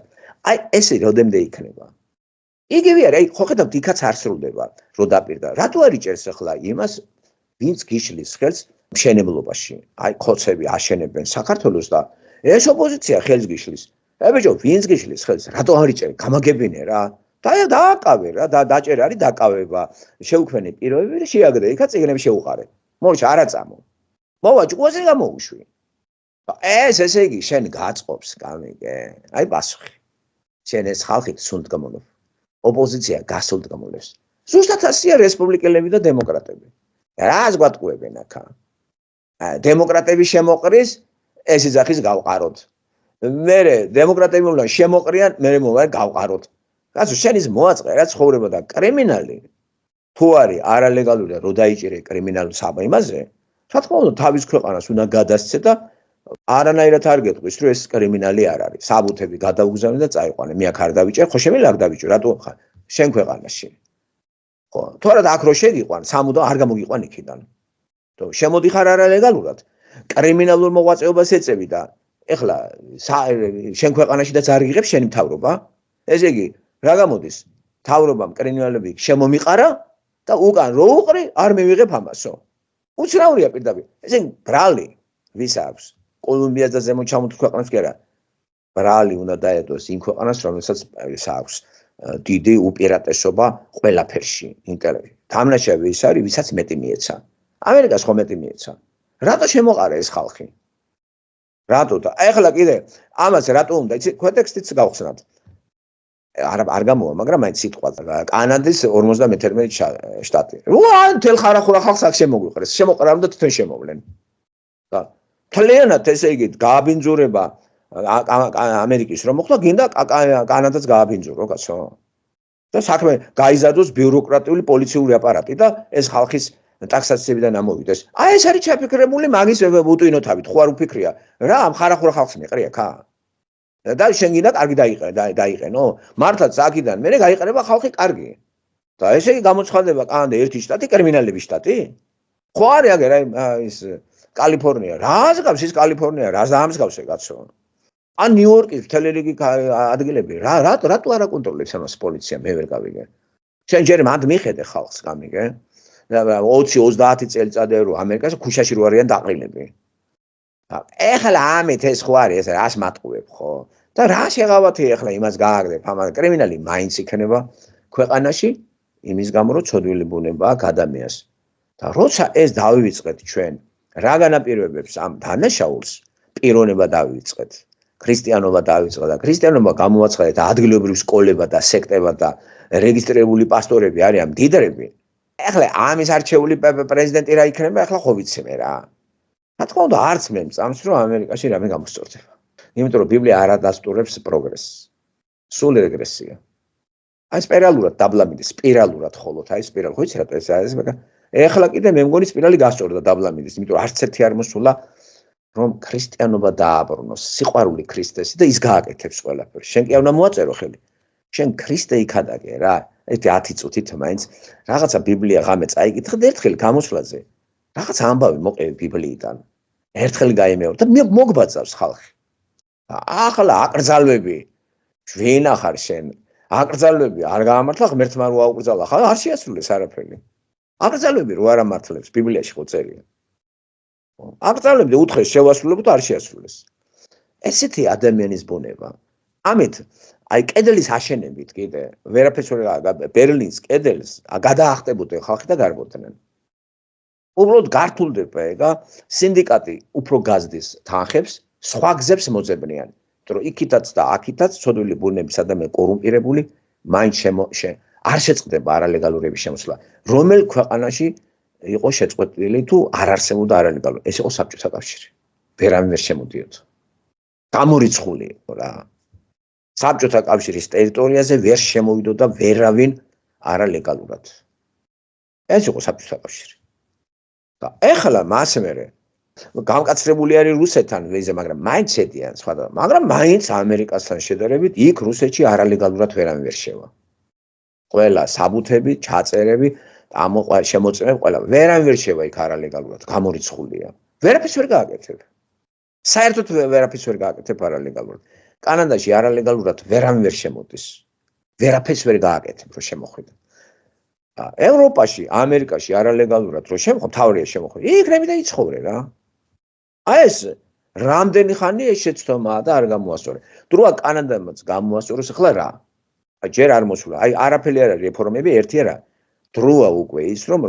აი ესე როდემდე იქნება. იგივე არის, აი ხო ხედავთ იქაც არ სრულდება, რო დაპირდა. რატო არ იჭერს ახლა იმას, ვინც გიშლის ხელს მშენებლობაში. აი ხოცები აშენებენ საქართველოს და ეს ოპოზიცია ხელს გიშლის. ებეჭო, ვინც გიშლის ხელს, რატო არ იჭერე? გამაგებინე რა. დააკავე რა, დაჭერა არის დაკავება. შეუქმნე პირობები და შეაგდე, იქაც წიგნები შეუყარე. მოიჭა არა წამო. მოვა ჭკუაზე გამოუშვი. ესე იგი შენ გაწყობს გამიგე. აი პასუხი. შენ ეს ხალხი სუნთ გამოლებ. ოპოზიცია გასულთ გამოლებს. ზუსტად ასია რესპუბლიკელები და დემოკრატები. რას გვატყუებენ აქა? დემოკრატები შემოყრის, ეს იძახის გავყაროთ. მერე დემოკრატები მომლან შემოყრიან, მერე მომლან გავყაროთ. კაცო, შენ ის მოაწყე რა ცხოვრება და კრიმინალი. თუ არის არალეგალური რო დაიჭირე კრიმინალურ საბიმაზე, რა თქმა უნდა თავის ქვეყანას უნდა გადასცე და არანაირად არ გეტყვის რომ ეს კრიმინალი არ არის. საბუთები გადაუგზავნე და წაიყვანე. მე აქ არ დავიჭერ, ხო შემიძლია არ დავიჭერ, რატო ხარ? შენ ქვეყანაში. ხო, თუ არა აქ რო შეგიყვან, სამუდამ არ გამოგიყვან იქიდან. თუ შემოდიხარ არალეგალურად, კრიმინალურ მოღვაწეობას ეწევი და ეხლა შენ ქვეყანაში და არ იღებს შენი მთავრობა? ესე იგი, რა გამოდის? მთავრობამ კრიმინალები შემომიყარა და უკან რო უყრი, არ მივიღებ ამასო. უცნაურია პირდაპირ. ესე იგი, ბრალი ვის აქვს? კოლუმბიას და ზემოთ ჩამოთვლილ ქვეყანას კი არა. ბრალი უნდა დაედოს იმ ქვეყანას, რომელსაც აქვს დიდი უპირატესობა ყველაფერში, ინტერესი. დამნაშავე ის არის, ვისაც მეტი მიეცა. ამერიკას ხო მეტი მიეცა. რატო შემოყარა ეს ხალხი? რატო და ეხლა კიდე ამას რატო უნდა იცი კონტექსტიც გავხსნათ. არ გამოვა, მაგრამ მაინც სიტყვა კანადის 52 შტატი. ან თელ ხარახურა ხალხს აქ შემოგვიყრეს. შემოყრამ და თვითონ შემოვლენ. და თლიანად ესე იგი გააბინძურება ამერიკის რომ მოხდა, გინდა კანადაც გააბინძურო, კაცო. და საქმე გაიზარდოს ბიუროკრატიული პოლიციური აპარატი და ეს ხალხის ტაქსაციებიდან ამოვიდეს. აი ეს არის ჩაფიქრებული მაგის უტვინოთავით, ხო არ უფიქრია? რა ამ ხარახურა ხალხს მეყრია ხა? და შენ გინდა კარგი დაიყენო? მართლაც აქიდან მე გაიყრება ხალხი კარგი. და ესე იგი გამოცხადება კანადა ერთი შტატი, კრიმინალების შტატი? ხო არის აგერ აი ის კალიფორნია. რას გავს ის კალიფორნია? რას დაამსგავსე კაცო? ან ნიუ-იორკის მთელი რიგი ადგილები რატო არ აკონტროლებს ამას პოლიცია? მე ვერ გავიგე. შენ ჯერ მანდ მიხედე ხალხს გამიგე. 20-30 წელიწადი რო ამერიკაში ქუშაში რო არიან დაყრილები. ეხლა ამით ეს ხო არის, ეს რას მატყუებ ხო? და რა შეღავათი ეხლა იმას გააგდებ, ამას კრიმინალი მაინც იქნება ქვეყანაში, იმის გამო რომ ცოდვილი ბუნებაა ადამიანს. და როცა ეს დავივიწყეთ ჩვენ, რა განაპირობებს ამ დანაშაულს, პიროვნება დავივიწყეთ. ქრისტიანობა დავიწყდა და ქრისტიანობა გამოაცხადეთ ადგილობრივ სკოლებად და სექტებად და რეგისტრირებული პასტორები არიან მდიდრები. ეხლა ამის არჩეული პრეზიდენტი რა იქნება, ეხლა ხო ვიცი მე რა. რა თქმა უნდა არც მე მწამს რომ ამერიკაში რამე გამოსწორდება. იმიტომ რომ ბიბლია არ ადასტურებს პროგრესს. სულ რეგრესია. აი სპირალურად დაბლა მიდის, სპირალურად ხოლოთ, აი სპირალი, ხო იცი რა ეს არის, მაგრამ ეხლა კიდე მე მგონი სპირალი გასწორდა დაბლა მიდის, იმიტომ რომ არც ერთი არ მოსულა რომ ქრისტიანობა დააბრუნოს, სიყვარული ქრისტესი და ის გააკეთებს ყველაფერს. შენ კი არ უნდა მოაწერო ხელი. შენ ქრისტე იქადაგე რა. ეს 10 წუთით მაინც რაღაცა ბიბლია ღამე წაიკითხე და ერთხელ გამოსვლაზე რაღაცა ამბავი მოყევი ბიბლიიდან. ერთხელ გაიმეორ და მოგბაწავს ხალხი. ახლა აკრძალვები. ვინა ხარ შენ? აკრძალვები არ გაამართლა, ღმერთმა რო აუკრძალა, ხა არ შეასრულეს არაფერი. აკრძალვები რო არ ამართლებს, ბიბლიაში ხო წერია. აკრძალვები უთხეს შევასრულებო და არ შეასრულეს. ესეთი ადამიანის ბუნება. ამით აი კედლის აშენებით კიდე ვერაფერს ბერლინის კედელს გადაახტებოდნენ ხალხი და გარბოდნენ. უბრალოდ გართულდება ეგა სინდიკატი უფრო გაზდის თანხებს, სხვა გზებს მოძებნიან. იმიტომ რომ იქითაც და აქითაც ცოდვილი ბუნების ადამიანი კორუმპირებული მაინც არ შეწყდება არალეგალურების შემოსვლა. რომელ ქვეყანაში იყო შეწყვეტილი თუ არ არსებობდა არალეგალური? ეს იყო საბჭოთა კავშირი. ვერავინ ვერ შემოდიოდა. გამორიცხული იყო რა. საბჭოთა კავშირის ტერიტორიაზე ვერ შემოვიდოდა ვერავინ არალეგალურად. ეს იყო საბჭოთა კავშირი. და ეხლა მას მერე გამკაცრებული არის რუსეთთან ვიზა, მაგრამ მაინც შედიან სხვა, მაგრამ მაინც ამერიკასთან შედარებით იქ რუსეთში არალეგალურად ვერავინ ვერ შევა. ყველა საბუთები, ჩაწერები, შემოწმები, ყველა ვერავინ ვერ შევა იქ არალეგალურად, გამორიცხულია. ვერაფერს ვერ გააკეთებ. საერთოდ ვერაფერს ვერ გააკეთებ არალეგალურად. კანადაში არალეგალურად ვერავინ ვერ შემოდის. ვერაფერს ვერ გააკეთებ, რომ შემოხვიდე. ევროპაში, ამერიკაში არალეგალურად რომ შემოხვ, თავრია შემოხვ. იქნები და იცხოვრე რა. აი ეს რამდენი ხანია ეს შეცდომაა და არ გამოასწორე. დროა კანადამაც გამოასწორეს, ახლა რა? ჯერ არ მოსულა. აი არაფერი არ არის რეფორმები, ერთი არა. დროა უკვე ის რომ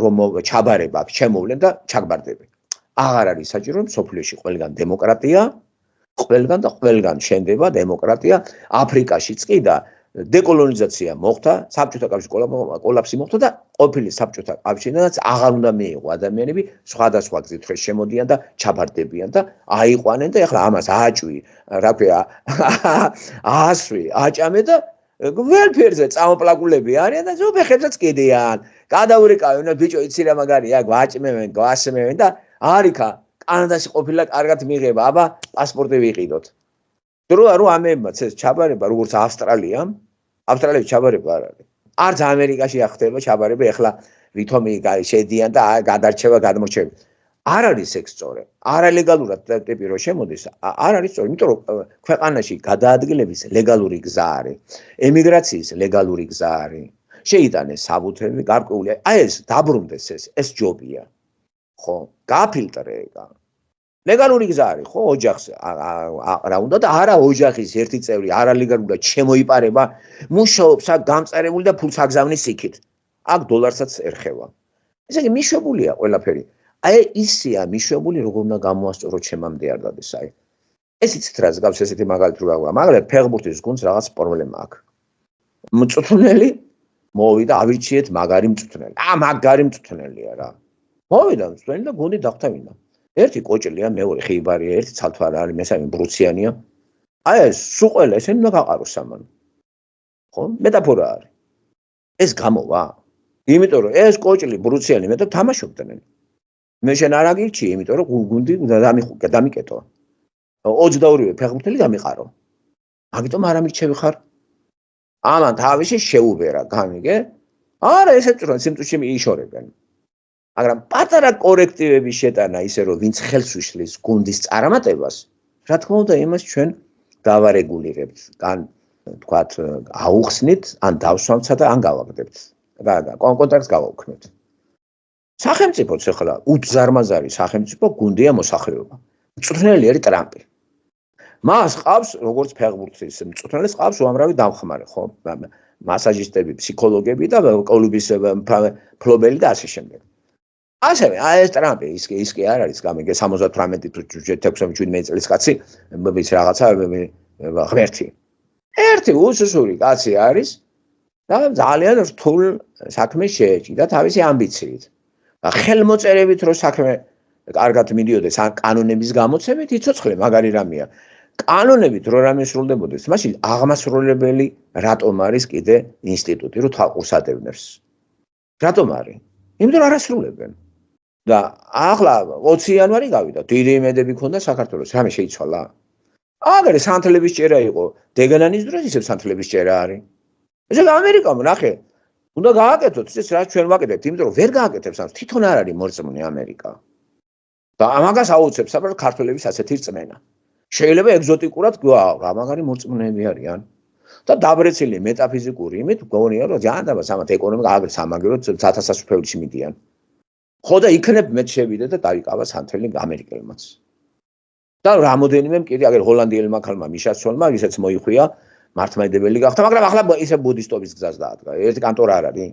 ჩაბარება აქვს, შემოვლენ და ჩაგბარდები. აღარ არის საჭირო რომ სოფლიოში ყველგან დემოკრატია, ყველგან შენდება დემოკრატია, აფრიკაშიც კი და დეკოლონიზაცია მოხდა, საბჭოთა კავშირის კოლაფსი მოხდა და ყოფილი საბჭოთა კავშირიდანაც აღარ უნდა მიიღო ადამიანები სხვადასხვა გზით რომ შემოდიან და ჩაბარდებიან და აიყვანენ და ეხლა ამას ააჭვი, რა ქვია, აასვი, აჭამე და ველფერზე წამოპლაგულები არიან და ზუბეხებსაც კიდიან. გადაურეკავენ, ბიჭო, იცი რა მაგარია, გვაჭმევენ, გვასმევენ და არიქა კანადაში ყოფილა კარგად მიიღება, აბა პასპორტი ვიყიდოთ. დროა რომ ამებმაც ეს ჩაბარება როგორც ავსტრალიაში ჩაბარება არ არის. არც ამერიკაში არ ხდება ჩაბარება, ეხლა ვითომ შედიან და გადარჩევა გადმორჩება. არ არის ეგ სწორი. არალეგალურად ტიპი რო შემოდის, არ არის სწორი, იმიტომ რომ ქვეყანაში გადაადგილების ლეგალური გზა არის. ემიგრაციის ლეგალური გზა არის. შეიტანეს საბუთები, გარკვეული. აი ეს დაბრუნდეს ეს ჯობია. ხო, გაფილტრება. ლეგალური გზა არის, ხო, ოჯახს რა უნდა და არა ოჯახის ერთი წევრი არალეგალურად შემოიპარება, მუშაობს აქ გამწერებული და ფულს აგზავნის იქით. აქ დოლარსაც ერხევა. ესე იგი მიშვებულია ყველაფერი. აი ისია მიშვებული, როგორ უნდა გამოასწოროთ ჩემამდე არ დადეს, აი. ეს იცით რა ზგავს ესეთი მაგალითი რო გაგვიგა, მაგრამ ფეხბურთის გუნდს რაღაც პრობლემა აქვს. მწვრთნელი მოვიდა, ავირჩიეთ მაგარი მწვრთნელი. მაგარი მწვრთნელია რა. მოვიდა მწვრთნელი და გუნდი დახვთავინა. ერთი კოჭლია, მეორე ხიბარია, ერთი ცალთვარა არის, მესამე ბრუციანია. აი ეს სულ ყველა ესენი უნდა გაყაროს ამან. ხო? მეტაფორა არის. ეს გამოვა. იმიტომ რომ ეს კოჭლი ბრუციანი მეტად თამაშობდნენ. მე შენ არ აგირჩი, იმიტომ რომ გუნდი დამიკეტო. 22-ვე ფეხბურთელი გამიყარო. ამიტომ არ ამირჩევი ხარ. ამან თავისი შეუბერა, გამიგე? არა, ესეც რა სიმწუში იშორებენ. მაგრამ პატარა კორექტივების შეტანა ისე რომ ვინც ხელს უშლის გუნდის წარმატებას, რა თქმა უნდა, იმას ჩვენ დავარეგულირებთ, ან თქვათ, აუხსნით, ან დავსვამთ და ან გავაგდებთ. კონტრაქტს გავაუქმებთ. სახელმწიფოც ახლა უძარმაზარი სახელმწიფო გუნდია მოსახლეობა. მწვრთნელი არის ტრამპი. მას ყავს როგორც ფეხბურთის მწვრთნელს ყავს უამრავი დამხმარე, ხო? მასაჟისტები, ფსიქოლოგები და კლუბის ფლობელი და ასე შემდეგ. ასევე ეს ტრამპი ის კი არ არის გამიგე 78 თუ 16-17 წლის კაცი ის რაღაცა ღმერთი. ერთი უსუსური კაცი არის და ძალიან რთულ საქმეს შეეჭიდა თავისი ამბიციით. ხელმოწერებით რო საქმე კარგად მიდიოდეს ან კანონების გამოცემით იცოცხლე მაგარი რამეა. კანონებით რო რამე სრულდებოდეს, მაშინ აღმასრულებელი რატომ არის კიდე ინსტიტუტი რო თაყურს ადევნებს? რატომ არის? იმიტომ რომ არ ასრულებენ. და ახლა 20 იანვარი გავიდა, დიდი იმედები ქონდა საქართველოს, რამე შეიცვალა. აგერ სანთლების ჭერა იყო, დეგანანის დროს ისევ სანთლების ჭერა არის. ესე ამერიკამ ნახე, უნდა გააკეთოთ ეს რაც ჩვენ ვაკეთებთ, იმიტომ რომ ვერ გააკეთებს, ან თვითონ არ არის მორწმუნე ამერიკა. და ამაგას აუცებს საერთოდ ქართველების ასეთი რწმენა. შეიძლება ეგზოტიკურად გვაქვს, ამაგარი მორწმუნეები არიან. და დაბრეცილი მეტაფიზიკური იმით გონია რომ ჯანდაბა სამათ ეკონომიკა აგერ სამაგერო 1000 სუფევლში მიდიან. ხო და იქნებ მეც შევიდა და დაიკავა სანთელი ამერიკელმაც. და რამოდენიმე კიდე აგერ ჰოლანდიელმა ქალმა მიშასწოლმა ისეც მოიხვია მართლმადიდებელი გახდა, მაგრამ ახლა ისე ბუდისტობის გზას დაადგა. ერთი კანტორა არ არის.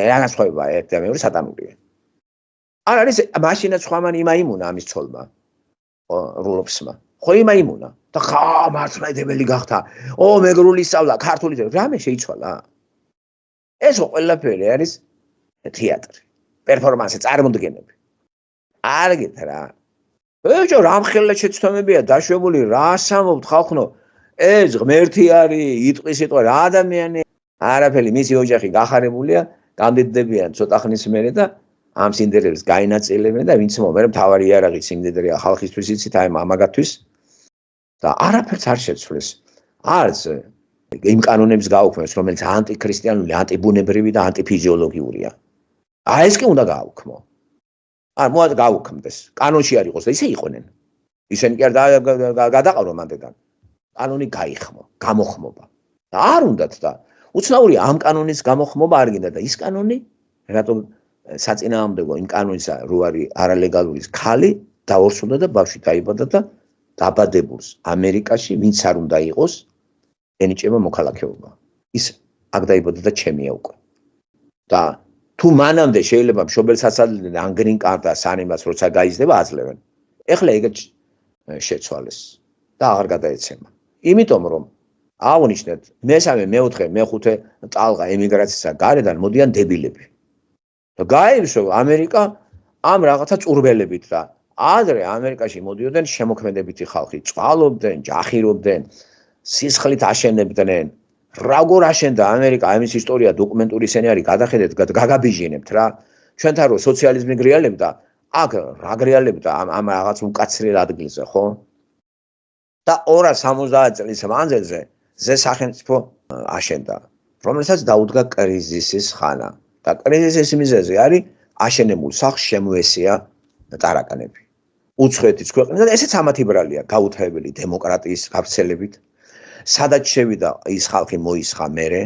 რანაცხოვება ერთი მეორე სატანურია. არ არის მაშინაც ხვამან იმაიმუნა ამის ცოლმა. რულოფსმა. ხო იმაიმუნა და ხა მართლმადიდებელი გახდა. მეგრული სწავლა, ქართული რამე შეიცვალა. ეს ყველაფერი არის თეატრი. პერფორმანსი, წარმოდგენები. არგეთ რა. ბიჭო, რამხელა შეცდომებია დაშვებული, რა სამობთ ხალხნო? ეს ღმერთი არის, იტყვის სიტყვა რა ადამიანი. არაფერი, მისი ოჯახი გახარებულია, გამდიდდებიან ცოტა ხნის მერე და ამ სიმდიდრეებს გაინაწილებენ და ვინც მომერე მთავარი იარაღი სიმდიდრეა ხალხისთვის იცით აი ამაგათვის და არაფერს არ შეცვლეს. არც იმ კანონებს გააუქმეს, რომელიც ანტიქრისტიანული, ანტიბუნებრივი და ანტიფიზიოლოგიურია. აი ეს კი უნდა გააუქმო. არ მოადა გააუქმდეს. კანონში არ იყოს და ისე იყვნენ. ისინი კი არ გადაყარო მანდიდან. კანონი გაიხმო, გამოხმობა. და არ უნდათ და უცნაური ამ კანონის გამოხმობა არ გინდა და ის კანონი რატომ საწინააღმდეგო იმ კანონისა რო არის არალეგალური ქალი დაორსუნდა და ბავშვი დაიბადა და დაბადებულს ამერიკაში ვინც არ უნდა იყოს ენიჭება მოქალაქეობა. ის აქ დაიბადა და ჩემია უკვე. და თუ მანამდე შეიძლება მშობელს ასაძლდნენ ან გრინ კარტას ან იმას როცა გაიზრდება აძლევენ. ეხლა ეგეთ შეცვალეს და აღარ გადაეცემა. იმიტომ რომ აღნიშნეთ მესამე, მეოთხე, მეხუთე ტალღა ემიგრაციისა გარედან მოდიან დებილები. და გაიშვო ამერიკა ამ რაღაცა წურბელებით და ადრე ამერიკაში მოდიოდნენ შემოქმედებითი ხალხი, წვალობდნენ, ჯახირობდნენ, სისხლით აშენებდნენ. როგორ აშენდა ამერიკა, ამის ისტორია დოკუმენტური ისენი არის, გადახედეთ, გაგაბიჟინებთ რა. ჩვენთან რო სოციალიზმი გრიალებდა, აქ რა გრიალებდა ამ რაღაც უკაცრიელ ადგილზე, ხო? და 270 წლის მანძილზე ზე სახელმწიფო აშენდა, რომელსაც დაუდგა კრიზისის ხანა. და კრიზისის მიზეზი არის აშენებულ სახლს შემოესია ტარაკანები. უცხოეთის ქვეყნიდან ესეც ამათი ბრალია, გაუთავებელი დემოკრატიის გავრცელებით. სადაც შევიდა ის ხალხი მოისხა მერე,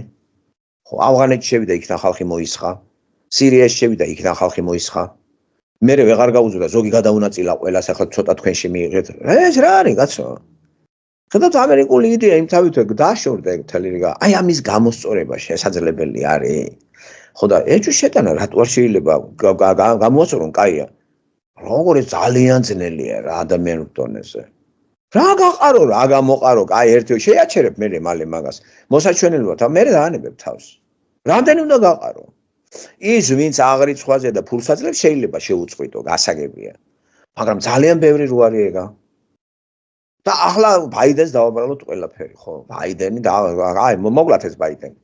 ხო, ავღანეთში შევიდა იქიდან ხალხი მოისხა, სირიაში შევიდა იქიდან ხალხი მოისხა. მერე ვეღარ გაუძვრა, ზოგი გადაუნაწილა ყველას, ახლა ცოტა თქვენში მიიღეთ. ეს რა არის, კაცო? ხედავთ ამერიკული იდეა იმ თავით დაშორდა ეგ მთელი რიგა. აი ამის გამოსწორება შესაძლებელი არის. ხო და ეჭვი შეტანა რატო არ შეიძლება გამოაწორონ, კაია. როგორი ძალიან ძნელია რა ადამიანურ დონეზე. რა გაყარო, რა გამოყარო, აი ერთი შეაჩერებ მე მალე მაგას. მოსაჩვენებლად, მე დაანებებ თავს. რამდენი უნდა გაყარო? ის ვინც აღრიცხვაზე და ფულს აძლევს შეიძლება შეუწყვიტო, გასაგებია. მაგრამ ძალიან ბევრი რო არის ეგა. და ახლა ბაიდენს დავაბრალოთ ყველაფერი, ხო? ბაიდენი და აი მოკლათ ეს ბაიდენი.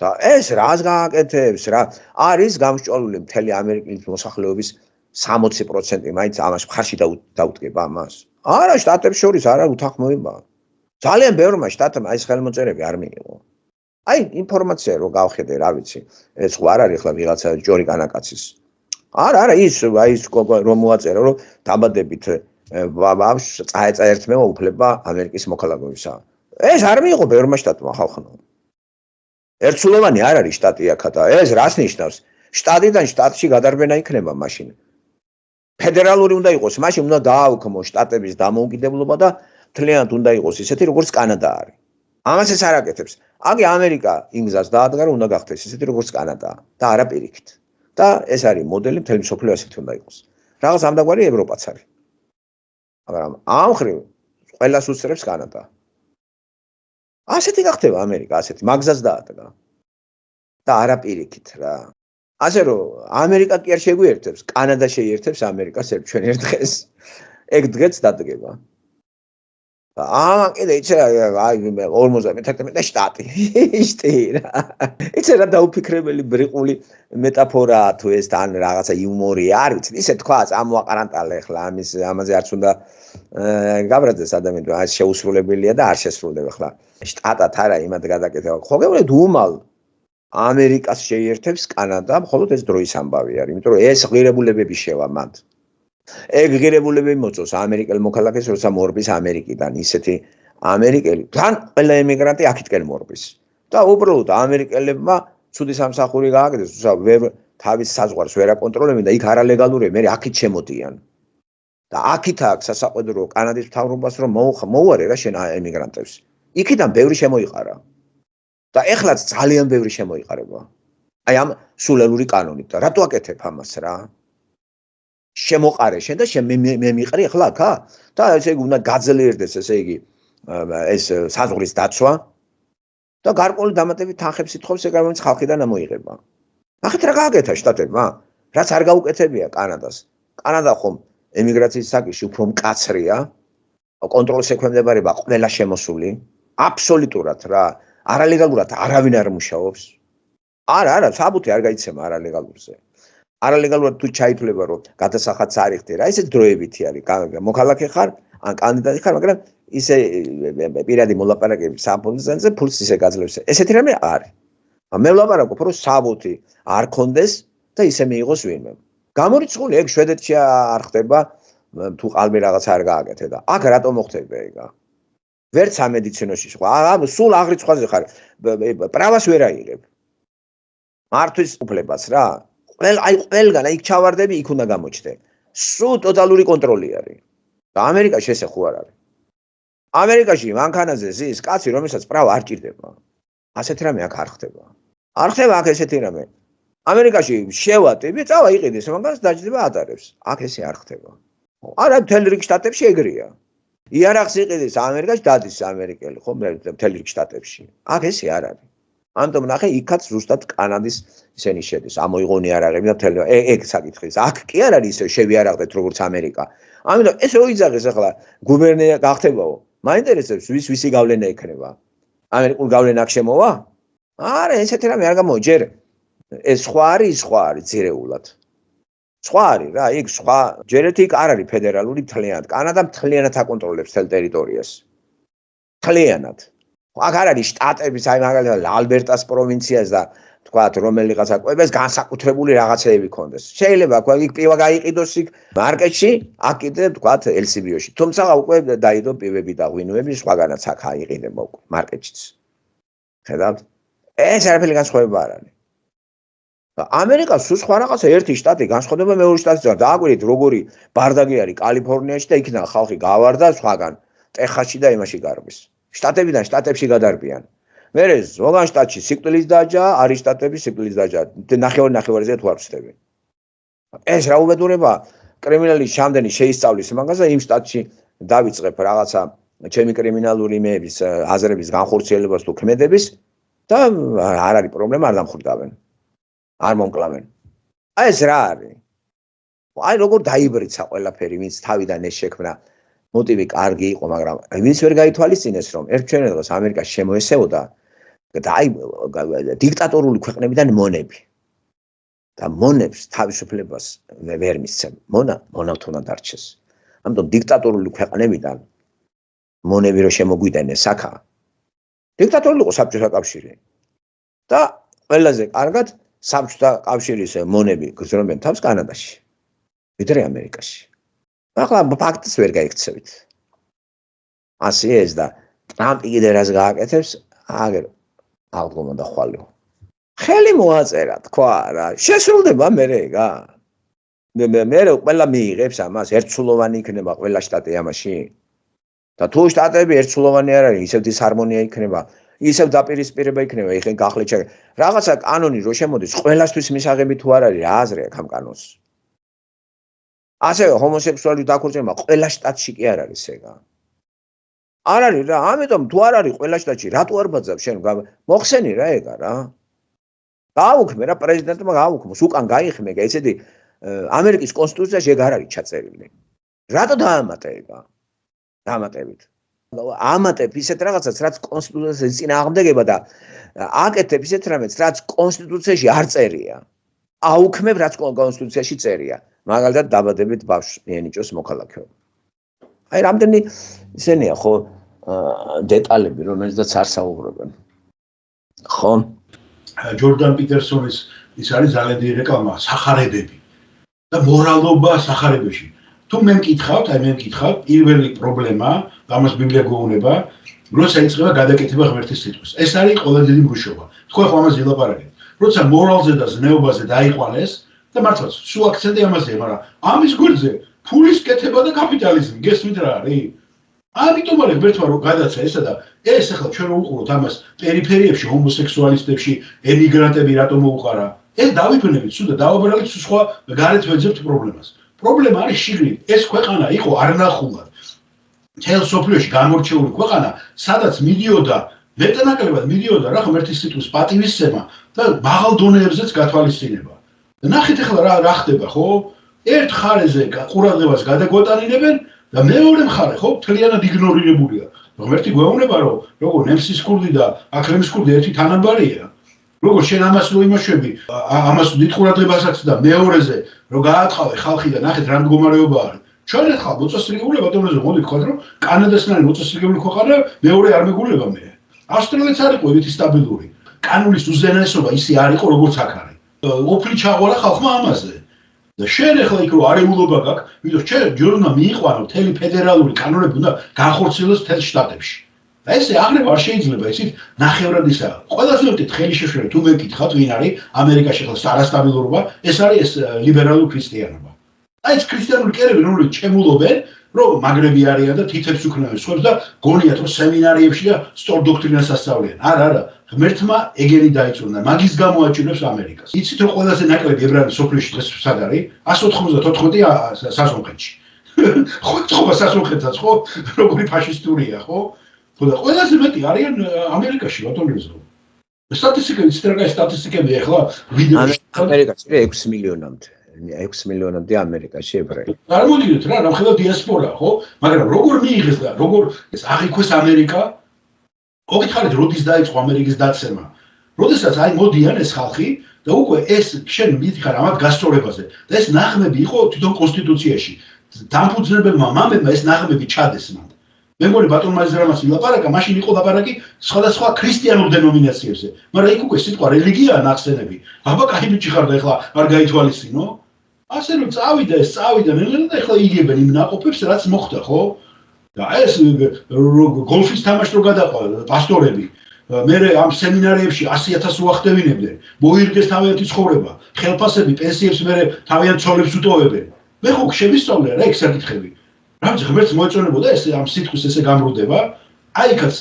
და ეს რას გააკეთებს რა? არის გამსჭვალული მთელი ამერიკის მოსახლეობის 60% მაინც ამას მხარში დაუდგება ამას. არა, შტატებს შორის არა უთანხმოება. ძალიან ბევრმა შტატმა ეს ხელმოწერები არ მიიღო. აი ინფორმაცია რო გავხედე, რა ვიცი, ეს ხო არ არის ახლა ვიღაცა ჯორი კანაკაცის. არა, ის რომ მოაწერა, რომ დაბადებით ბავშვს წაერთმევა უფლება ამერიკის მოქალაქეობისა. ეს არ მიიღო ბევრმა შტატმა ხალხმა. ერთსულოვანი არ არის შტატი აქა და ეს რას ნიშნავს? შტატიდან შტატში გადარბენა იქნება მაშინ. ფედერალური უნდა იყოს, მაშინ უნდა გააუქმო შტატების დამოუკიდებლობა და მთლიანად უნდა იყოს ისეთი, როგორც კანადა არის. ამას ეს არ აკეთებს. აგი ამერიკა იმ გზას დაადგა, რომ უნდა გახდეს ისეთი, როგორც კანადაა და არა პირიქით. და ეს არის მოდელი მთელი მსოფლიო ასეთი უნდა იყოს. რაღაც ამდაგვარი ევროპაც არის. მაგრამ ამ ხრივ ყველას უსწრებს კანადა. ასეთი გახდება ამერიკა, ასეთი მაგზას დაადგა. და არა პირიქით რა. ასე რომ ამერიკა კი არ შეგვიერთებს, კანადა შეიერთებს ამერიკას ჩვენ ერთ დღეს. ეგ დღეც დადგება. კიდე იცი აი 51 შტატი. იშტი რა. იცი რა დაუფიქრებელი ბრიყული მეტაფორაა თუ ეს თან რაღაცა იუმორია, არ ვიცი, ისე თქვა, წამოაყარანტალე ახლა ამაზე არც უნდა გაბრაძეს ადამიანს, აი შეუსრულებელია და არ შესრულდება ახლა. შტატად არა იმად გადაკეთება. ხო გეუბნები დუმალ ამერიკას შეიერთებს კანადა, მხოლოდ ეს დროის ამბავი არის, იმიტომ რომ ეს ღირებულებები შევა მათ. ეგ ღირებულებები მოწოს ამერიკელ მოქალაქეს, როცა მორბის ამერიკიდან, ისეთი ამერიკელი, თან ყველა ემიგრანტი აქეთკენ მორბის. და უბრალოდ ამერიკელებმა ცუდი სამსახური გააკეთეს, თუმცა ვერ თავის საზღვარს ვერ აკონტროლებენ და იქ არალეგალურია, მე აქეთ შემოდიან. და აქეთ აქვს სასაყვედურო კანადის მთავრობას, რომ მოუარე რა შენ ემიგრანტებს. იქიდან ბევრი შემოიყარა. და ეხლაც ძალიან ბევრი შემოიყარება. აი ამ სულელური კანონით და რატო აკეთებ ამას რა? შემოყარე შენ და მე მიყრი ახლა აქა და ესე იგი უნდა გაძლიერდეს ესე იგი ეს საზღვრის დაცვა და გარკვეული დამატებით თანხებს ითხოვს ეგ რომელიც ხალხიდან ამოიღება. ნახეთ რა გააკეთა შტატებმა, რაც არ გაუკეთებია კანადას. კანადა ხომ ემიგრაციის საკითხში უფრო მკაცრია, კონტროლს ექვემდებარება ყველა შემოსული, აბსოლუტურად რა, არალეგალურად არავინ არ მუშაობს. არა, საბუთი არ გაიცემა არალეგალურზე. არალეგალურად თუ ჩაითვლება რომ გადასახადს არ იხდი რა ისე დროებითი არის მოქალაქე ხარ ან კანდიდატი ხარ მაგრამ ისე პირადი მოლაპარაკები სამფონდო ზანზე ფულს ისე გაძლევს ესეთი რამე არის მე ვლაპარაკობ რომ საბუთი არ კონდეს და ისე მიიღოს ვინმე გამორიცხული ეგ შვედეთში არ ხდება თუ ყალბი რაღაც არ გააკეთე და აქ რატომ მოხდება ეგა ვერც სამედიცინოში სხვა სულ აღრიცხვაზე ხარ პრავას ვერ აიღებ მართვის უფლებას რა ყველგან იქ ჩავარდები იქ უნდა გამოჩდე სულ ტოტალური კონტროლი არის და ამერიკაში ესე ხო არ არის ამერიკაში მანქანაზე ზის კაცი რომელსაც პრავა არ ჭირდება ასეთი რამე აქ არ ხდება აქ ესეთი რამე ამერიკაში შევა ტიპი წავა იყიდეს მაგას დაჯდება ატარებს აქ ესე არ ხდება არა მთელ რიგ შტატებში ეგრეა იარაღს იყიდეს ამერიკაში დადის ამერიკელი ხო მთელ რიგ შტატებში აქ ესე არ არის ამიტომ ნახე იქაც ზუსტად კანადის ისენი შედის ამოიღონ იარაღები და მთელი ეგ საკითხის აქ კი არ არის ისე შევიარაღდეთ როგორც ამერიკა ამიტომ ესე ოიძახეს ახლა გუბერნია გახდებაო მაინტერესებს ვისი გავლენა ექნება ამერიკულ გავლენა აქ შემოვა არა ესეთი რამე არ გამოჯერ ეს სხვა არის ძირეულად სხვა არის რა იქ სხვა ჯერეთ იქ არ არის ფედერალური მთლიანად კანადა მთლიანად აკონტროლებს თელ ტერიტორიას მთლიანად აქ არ არის შტატების აი მაგალითად ალბერტას პროვინციას და თქვათ რომელიღაცა კვებას განსაკუთრებული რაღაცეები ქონდეს შეიძლება იქ პივა გაიყიდოს იქ მარკეტში აქ კიდე თქვათ ელსიბიოში თუმცა უკვე დაიდო პივები და ღვინოები სხვაგანაც აქ აიყიდება უკვე მარკეტშიც ხედავთ ეს არაფერი განსხვავება არ არის ამერიკას სულ სხვა რაღაცა ერთი შტატი განსხვავდება მეორე შტატისგან დააკვირდით როგორი ბარდაგი არის კალიფორნიაში და იქიდან ხალხი გავარდა სხვაგან ტეხასში და იმაში გარბის შტატებიდან შტატებში გადარბიან მერე ზოგან შტატში სიკვდილის დაჯა არის შტატები სიკვდილის დაჯა ნახევარზე თუ არ ვწდები ეს რა უბედურება კრიმინალის შამდენი შეისწავლის მაგას და იმ შტატში დავიწყებ რაღაცა ჩემი კრიმინალური იმეების აზრების განხორციელებას თუ ქმედების და არ არის პრობლემა არ დამხურდავენ არ მომკლავენ აი ეს რა არის აი როგორ დაიბრიცა ყველაფერი ვინც თავიდან ეს შექმნა მოტივი კარგი იყო მაგრამ ვინც ვერ გაითვალისწინეს რომ ერთ ჩვენებას ამერიკას შემოესეოდა და აი დიქტატორული ქვეყნებიდან მონები და მონებს თავისუფლებას ვერ მისცემ მონავთ უნდა დარჩეს ამიტომ დიქტატორული ქვეყნებიდან მონები რო შემოგვიდენეს აქა დიქტატორული იყო საბჭოთა კავშირი და ყველაზე კარგად საბჭოთა კავშირის მონები გრძნობენ თავს კანადაში ვიდრე ამერიკაში ახლა ფაქტს ვერ გაიქცევით ასე ეს და ტრამპი კიდე რას გააკეთებს აგერ აღდგომა და ხვალო ხელი მოაწერა თქვა რა შესრულდება მერე ეგა მე ყველა მიიღებს ამას ერთსულოვანი იქნება ყველა შტატი ამაში და თუ შტატები ერთსულოვანი არ არის ისევ დისჰარმონია იქნება ისევ დაპირისპირება იქნება ეხლა გახლეთ რაღაცა კანონი რო შემოდის ყველასთვის მისაღები თუ არ არის რა აზრი აქვს ამ კანონს ასევე ჰომოსექსუალების დაქორწინება ყველა შტატში კი არ არის ეგა არ არის რა ამიტომ თუ არ არის ყველა შტატში რატო არ ბაძავ შენ მოხსენი რა ეგა რა გააუქმე რა პრეზიდენტმა გააუქმოს უკან გაიხმე ესეთი ამერიკის კონსტიტუციაში ეგ არ არის ჩაწერილი რატო დაამატე ეგა დამატებით ამატებ ისეთ რაღაცას რაც კონსტიტუციის წინააღმდეგება და აკეთებ ისეთ რამეს რაც კონსტიტუციაში არ წერია აუქმებ რაც კონსტიტუციაში წერია მაგალითად დაბადებით ბავშვს მიენიჭოს მოქალაქეობა აი რამდენი ისენია ხო დეტალები რომელზეც არ საუბრობენ ხო ჯორდან პიტერსონის ის არის ძალიან დიდი რეკლამა სახარებები და მორალობა სახარებაში თუ მე მკითხავთ პირველი პრობლემა ამას ბიბლია გვეუბნება როცა იწყება გადაკეთება ღმერთის სიტყვის ეს არის ყველაზე დიდი მრუშობა თქვენ ხო ამაზე ვილაპარაკეთ როცა მორალზე და ზნეობაზე დაიყვანეს და მართლაც სულ აქცენტი ამაზეა მაგრამ ამის გვერდზე ფულის კეთება და კაპიტალიზმი გესმით რა არის ამიტომ არის ღმერთმა რომ გადაცა ესა და ეს ახლა ჩვენ ვუყუროთ ამას პერიფერიებში ჰომოსექსუალისტებში ემიგრანტები რატომ მოუყარა ეს დავიფრინებით სულ და დავაბრალეთ სხვა გარეთ ვეძებთ პრობლემას პრობლემა არის შიგნით ეს ქვეყანა იყო არნახულად მთელ სოფლიოში გამორჩეული ქვეყანა სადაც მიდიოდა მეტნაკლებად მიდიოდა რა ღმერთის სიტყვის პატივისცემა და მაღალ დონეებზეც გათვალისწინება და ნახეთ ახლა რა ხდება ხო ერთ ხარეზე ყურადღებას გადაგვატანინებენ და მეორე მხარე ხო მთლიანად იგნორირებულია ღმერთი გვეუბნება რომ როგორ ნემსის ქურდი და აქრემის ქურდი ერთი თანაბარია როგორ შენ ამას რო იმაშვები, ამას დიდყურადღებასაც და მეორეზე რო გაატყავე ხალხი და ნახეთ რა მდგომარეობა არის. ჩვენ ახლა მოწესრიგებული ბატონოზე მოდი ვქოთ, რომ კანადასთან მოწესრიგებული ქვეყანა მეორე არ მეგულება მე. ავსტრალიაც არ იყო ვითი სტაბილური. კანონის უზენაესობა ისე არ იყო როგორც აქ არის. ოფლი ჩაღვარა ხალხმა ამაზე. და შენ ახლა იქ რო არეულობა გაქვს, ვიდრე ჩვენ ჯერნა მიიყვანო მთელი ფედერალური კანონები უნდა განხორციელოს მთელ შტატებში. და ესე აღრება არ შეიძლება ისიც ნახევრად ისა. ყველაზე მეტი ხელი შეშორე თუ მეკითხავთ ვინ არის ამერიკაში ახლა არასტაბილურობა, ეს არის ეს ლიბერალური ქრისტიანობა. აი ეს ქრისტიანული კერები რომელიც ჩემულობენ, რომ მაგრები არიან და თითებს უქნევენ სხვებს და გონიათ რომ სემინარიებში და სწორ დოქტრინას ასწავლიან. არა, ღმერთმა ეგენი დაიწუნა, მაგის გამო აჭირებს ამერიკას. იცით რომ ყველაზე ნაკლები ებრაელი სოფლიოში დღეს სად არის? 194 სასონხეთში. ხო, წყობა სასონხეთაც ხო? როგორი ფაშისტურია, ხო? და ყველაზე მეტი არიან ამერიკაში ბატონებო. სტატისტიკები, სტატისტიკები ახლა ვიდეოში ამერიკაში 6 მილიონამდე. 6 მილიონამდე ამერიკაში ებრაელი. წარმოგიდგენთ რა, რამხელა დიასპორა, ხო? მაგრამ როგორ მიიღეს და როგორ ეს აღიქვეს ამერიკა? მოგითხარით, როდის დაიწყო ამერიკის დაცემა? როდესაც აი მოდიან ეს ხალხი და უკვე ეს შენ მითხარ ამათ გასწორებაზე და ეს ნახმები იყო თვითონ კონსტიტუციაში. დამფუძნებელმა მამებმა ეს ნახმები ჩადეს მან. მე მგონი ბატონმა იზრამას ვილაპარაკა, მაშინ იყო ლაპარაკი სხვადასხვა ქრისტიანულ დენომინაციებზე. მაგრამ იქ უკვე სიტყვა რელიგიაა ნახსენები. აბა კაი ბიჭი ხარ და ეხლა არ გაითვალისწინო? ასე რომ წავიდა ეს წავიდა ნელ-ნელა და ეხლა იგებენ იმ ნაყოფებს რაც მოხდა, ხო? და ეს გოლფის თამაში რო გადაყვა პასტორები მე ამ სემინარიებში 100,000 უახდევინებდნენ. მოირგეს თავიანთი ცხოვრება. ხელფასები პენსიებს მე თავიანთ ცოლებს უტოვებენ. მე ხო შევისწავლე რა ეგ საკითხები. რამაც ღმერთს მოეწონებოდა ეს ამ სიტყვის ესე გამრუდება. აი იქაც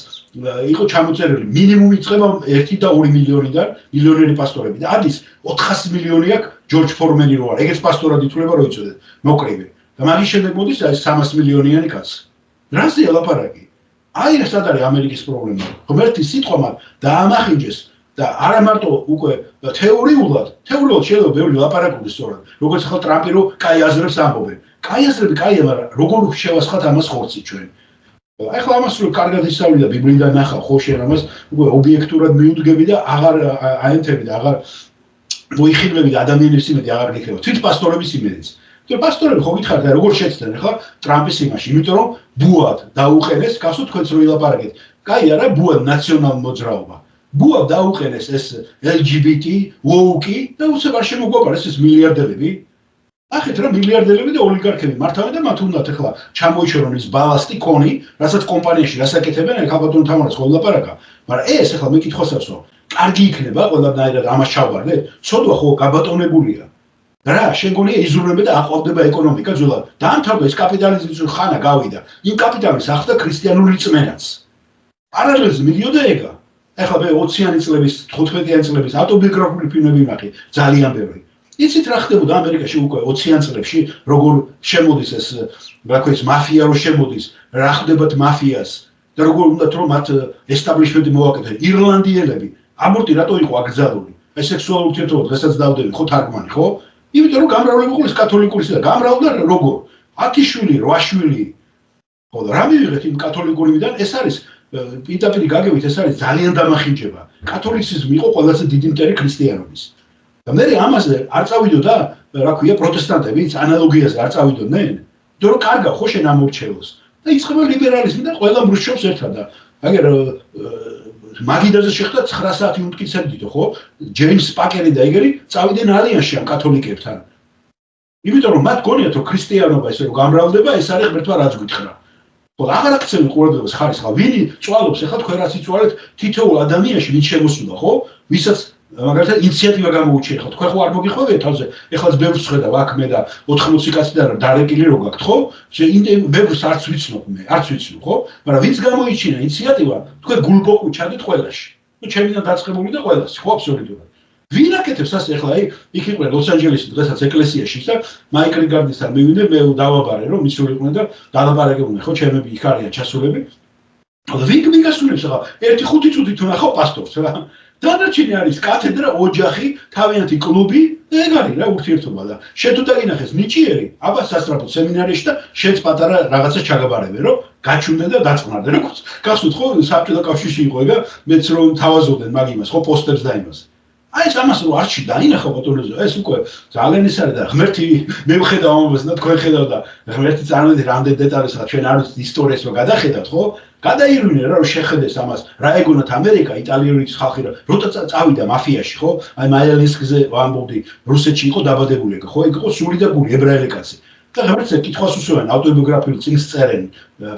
იყო ჩამოწერილი მინიმუმი იწება 1 და 2 მილიონიდან მილიონერი პასტორები და ადის 400 მილიონი აქვს ჯორჯ ფორმენი რო არის. ეგეც პასტორად ითვლება რო იცოდეთ. მოკრივე. და მაგის შემდეგ მოდის აი 300 მილიონიანი კაცი. რაზეა ლაპარაკი? აი ეს არის ამერიკის პრობლემა. ღმერთის სიტყვამ დაამახინჯეს და არა მარტო უკვე თეორიულად შეიძლება ბევრი ლაპარაკობდეს სწორად. როგორც ახლა ტრამპი რო კაი აზრებს ამბობენ. კაი აზრები კაია, მაგრამ როგორ შევასხათ ამას ხორცი ჩვენ. ახლა ამას რო კარგად ისწავლი და ბიბლიიდან ნახავ ხო შენ ამას უკვე ობიექტურად მიუდგები და აღარ აენთები და აღარ მოიხილები და ადამიანის იმედი აღარ გიქნება. თვით პასტორების იმედიც. პასტორები ხო გითხარით და როგორ შეცდნენ ახლა ტრამპის იმაში, იმიტომ რომ ბუად დაუყენეს, გასულ თქვენც რო ილაპარაკეთ. კაი არა, ბუად ნაციონალურ მოძრაობა. ბუად დაუყენეს ეს LGBT, woke და უცებ არ შემოგვაპარეს ეს მილიარდერები. ახეთ რა მილიარდერები და ოლიგარქები მართავენ და მათ უნდათ ახლა ჩამოიჩერონ ის ბალასტი კონი, რასაც კომპანიაში გასაკეთებენ, აი ხალბატონ თამარას ხო ილაპარაკა. მაგრამ ეს ახლა მეკითხოსავს რომ კარგი იქნება ყველანაირად ამას ჩავარდეთ? ცოდვა ხო გაბატონებულია. რა, შენ გონია იზრუნებდა და აყვავდება ეკონომიკა ძველად. დაამთავრდა ეს კაპიტალიზმის ხანა გავიდა. იმ კაპიტალიზმს ახდა ქრისტიანული წმენაც. პარალელზე მიდიოდა ეგა. ახლა მე 20-იანი წლების, 15-იანი წლების ავტობიოგრაფიული ფილმები ვნახე, ძალიან ბევრი. იცით რა ხდებოდა ამერიკაში უკვე 20-იან წლებში, როგორ შემოდის ეს, რა ქვია, მაფია რო შემოდის, რა ხდებათ მაფიას და როგორ უნდათ რომ მათ ესტაბლიშმენტი მოაკეთონ. ირლანდიელები, აბორტი რატო იყო აკრძალული? ეს სექსუალური ურთიერთობა დღესაც დავდები, ხო თარგმანი, ხო? იმიტომ რომ გამრავლება ყოლის კათოლიკურისა და გამრავლდა როგორ? 10 შვილი, 8 შვილი. ხო და რა მივიღეთ იმ კათოლიკურიდან? ეს არის პირდაპირ გაგებით, ეს არის ძალიან დამახინჯება. კათოლიციზმი იყო ყველაზე დიდი მტერი ქრისტიანობის. და მე ამაზე არ წავიდოდა, რა ქვია, პროტესტანტებიც ანალოგიაზე არ წავიდოდნენ. იმიტომ რომ კარგა ხო შენ ამორჩეულს. და იწყება ლიბერალიზმი და ყველა მრუშობს ერთად და აგერ მაგიდაზე შეხდა 9 საათი უმტკიცებდითო, ხო? ჯეიმს პაკერი და ეგერი წავიდნენ ალიანსში ამ კათოლიკებთან. იმიტომ რომ მათ გონიათ რომ ქრისტიანობა ესე რომ გამრავლდება, ეს არის ღმერთმა რაც გითხრა. ხო, აღარ აქცევენ ყურადღებას ხარისხა, ვინი წვალობს, ახლა თქვენ რაც იწვალეთ თითოეულ ადამიანში ვინ შემოსულა, ხო? ვისაც მაგალითად ინიციატივა გამოუჩიეთ, ხო? თქვენ ხო არ მოგიხვევით თავზე? ეხლაც ბევრს ხედავ აქ მე და 80 კაციდან დარეკილი რო გაქვთ, ხო? ბევრს არც ვიცნობ მე, არც ვიცნობ, ხო? მაგრამ ვინც გამოიჩინა ინიციატივა, თქვენ გულბოყი ჩადეთ ყველაში. ნუ ჩემიდან დაწყებული და ყველას, ხო აბსოლუტურად. ვინ აკეთებს ასე ახლა იქ იყვნენ ლოს-ანჯელესში დღესაც ეკლესიაში და მაიკლ გარდისთან მივიდე, მე დავაბარე რომ მისულიყვნენ და დალაპარაკებდნენ, ხო, ჩემები იქ არიან ჩასულები. და ვინ მიგასუნებს ახლა 1-5 წუთი თუ ნახავ პასტორს რა. დანარჩენი არის კათედრა, ოჯახი, თავიანთი კლუბი, ეგ არის რა ურთიერთობა და შენ თუ დაგინახეს ნიჭიერი, აბა სასწრაფო სემინარიაში და შენც პატარა რაღაცა ჩაგაბარებენ, რომ გაჩუნდნენ და დაწყნარდნენ, როგორც გახსოვთ ხო საბჭოთა კავშირში იყო ეგა, მეც რომ თავაზობდნენ მაგ იმას, ხო პოსტერს და იმას. აი ეს ამას რო არჩი დაინახა ბატონოზე, ეს უკვე ძალიან ის არის და ღმერთი მე ვხედავ ამას და თქვენ ხედავ და ღმერთი წარმოიდგინეთ რამდენ დეტალებს რა ჩვენ არ ვიცით ისტორიას რო გადახედავთ, ხო? გადაირვინე რა რომ შეხედეს ამას, რა ეგონათ ამერიკა, იტალიური ხალხი როცა წავიდა მაფიაში, ხო? აი მაიელინსკზე ვამბობდი, რუსეთში იყო დაბადებული, ხო? იქ იყო სული და გული ებრაელი კაცი. და ღმერთზე კითხვას უსვენ, ავტობიოგრაფიულ წიგნს წერენ.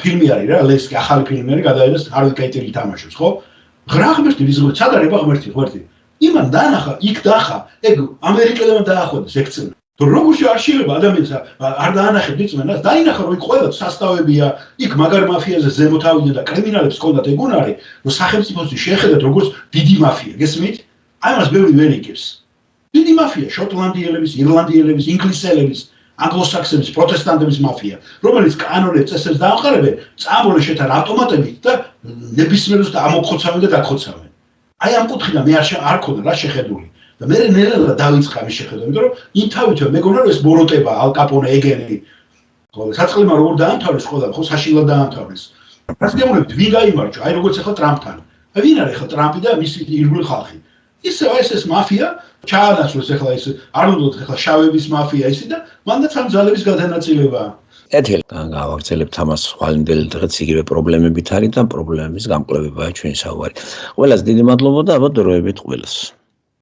ფილმი არის რა, ლესკი ახალი ფილმი არის, გადაიღეს ჰარვი კეიტელი თამაშობს, ხო? ღრა ღმერთი ვის საგარება ღმერთი. იმან დაანახა, იქ დაახა, ეგ ამერიკელებმა დაახვედეს ექცევა. თუ როგორ შეარჩიება ადამიანს არ დაანახებთ იწმენას, დაინახა რომ იქ ყველა სასტავებია, იქ მაგარ მაფიაზე ზემოთ ავიდა და კრიმინალებს ჰქონდათ ეგონარი, რომ სახელმწიფოსი შეხედათ როგორც დიდი მაფია, გესმით? აი მას ბევრი ვერ იგებს. დიდი მაფია, შოტლანდიელების, ირლანდიელების, ინგლისელების, ანგლოსაქსების, პროტესტანტების მაფია, რომელიც კანონებს წესებს დაამყარებენ, წამოვლენ შეთან ავტომატებით და ნებისმიერს ამოხოცავენ და დაქოცავენ. აი ამ კუთხიდან მე არ ქონდა რა შეხედული და მე ნელა დავიწყა მის შეხედვა, იმიტომ რომ იმთავითვე მეგონა რომ ეს ბოროტება ალ კაპონე ეგენი ხო საწყლმა როგორ დაამთავრეს ყველა ხო საშინლად დაამთავრეს. რაც გემოვნებთ ვინ გაიმარჯვა, აი როგორც ახლა ტრამპთან. აი ვინ არის ახლა ტრამპი და მისი ირგვლივ ხალხი. ისე ეს მაფია ჩაანაცვლეს ახლა ეს არ უნდა ახლა შავების მაფია ისი და მანდაც ამ ძალების გადანაწილება. ეთელ გავაგრძელებთ ამას ხვალინდელი დღეც იგივე პრობლემებით არის და პრობლემების გამკლებებაა ჩვენი საუბარი. ყველას დიდი მადლობა და აბა დროებით ყველას.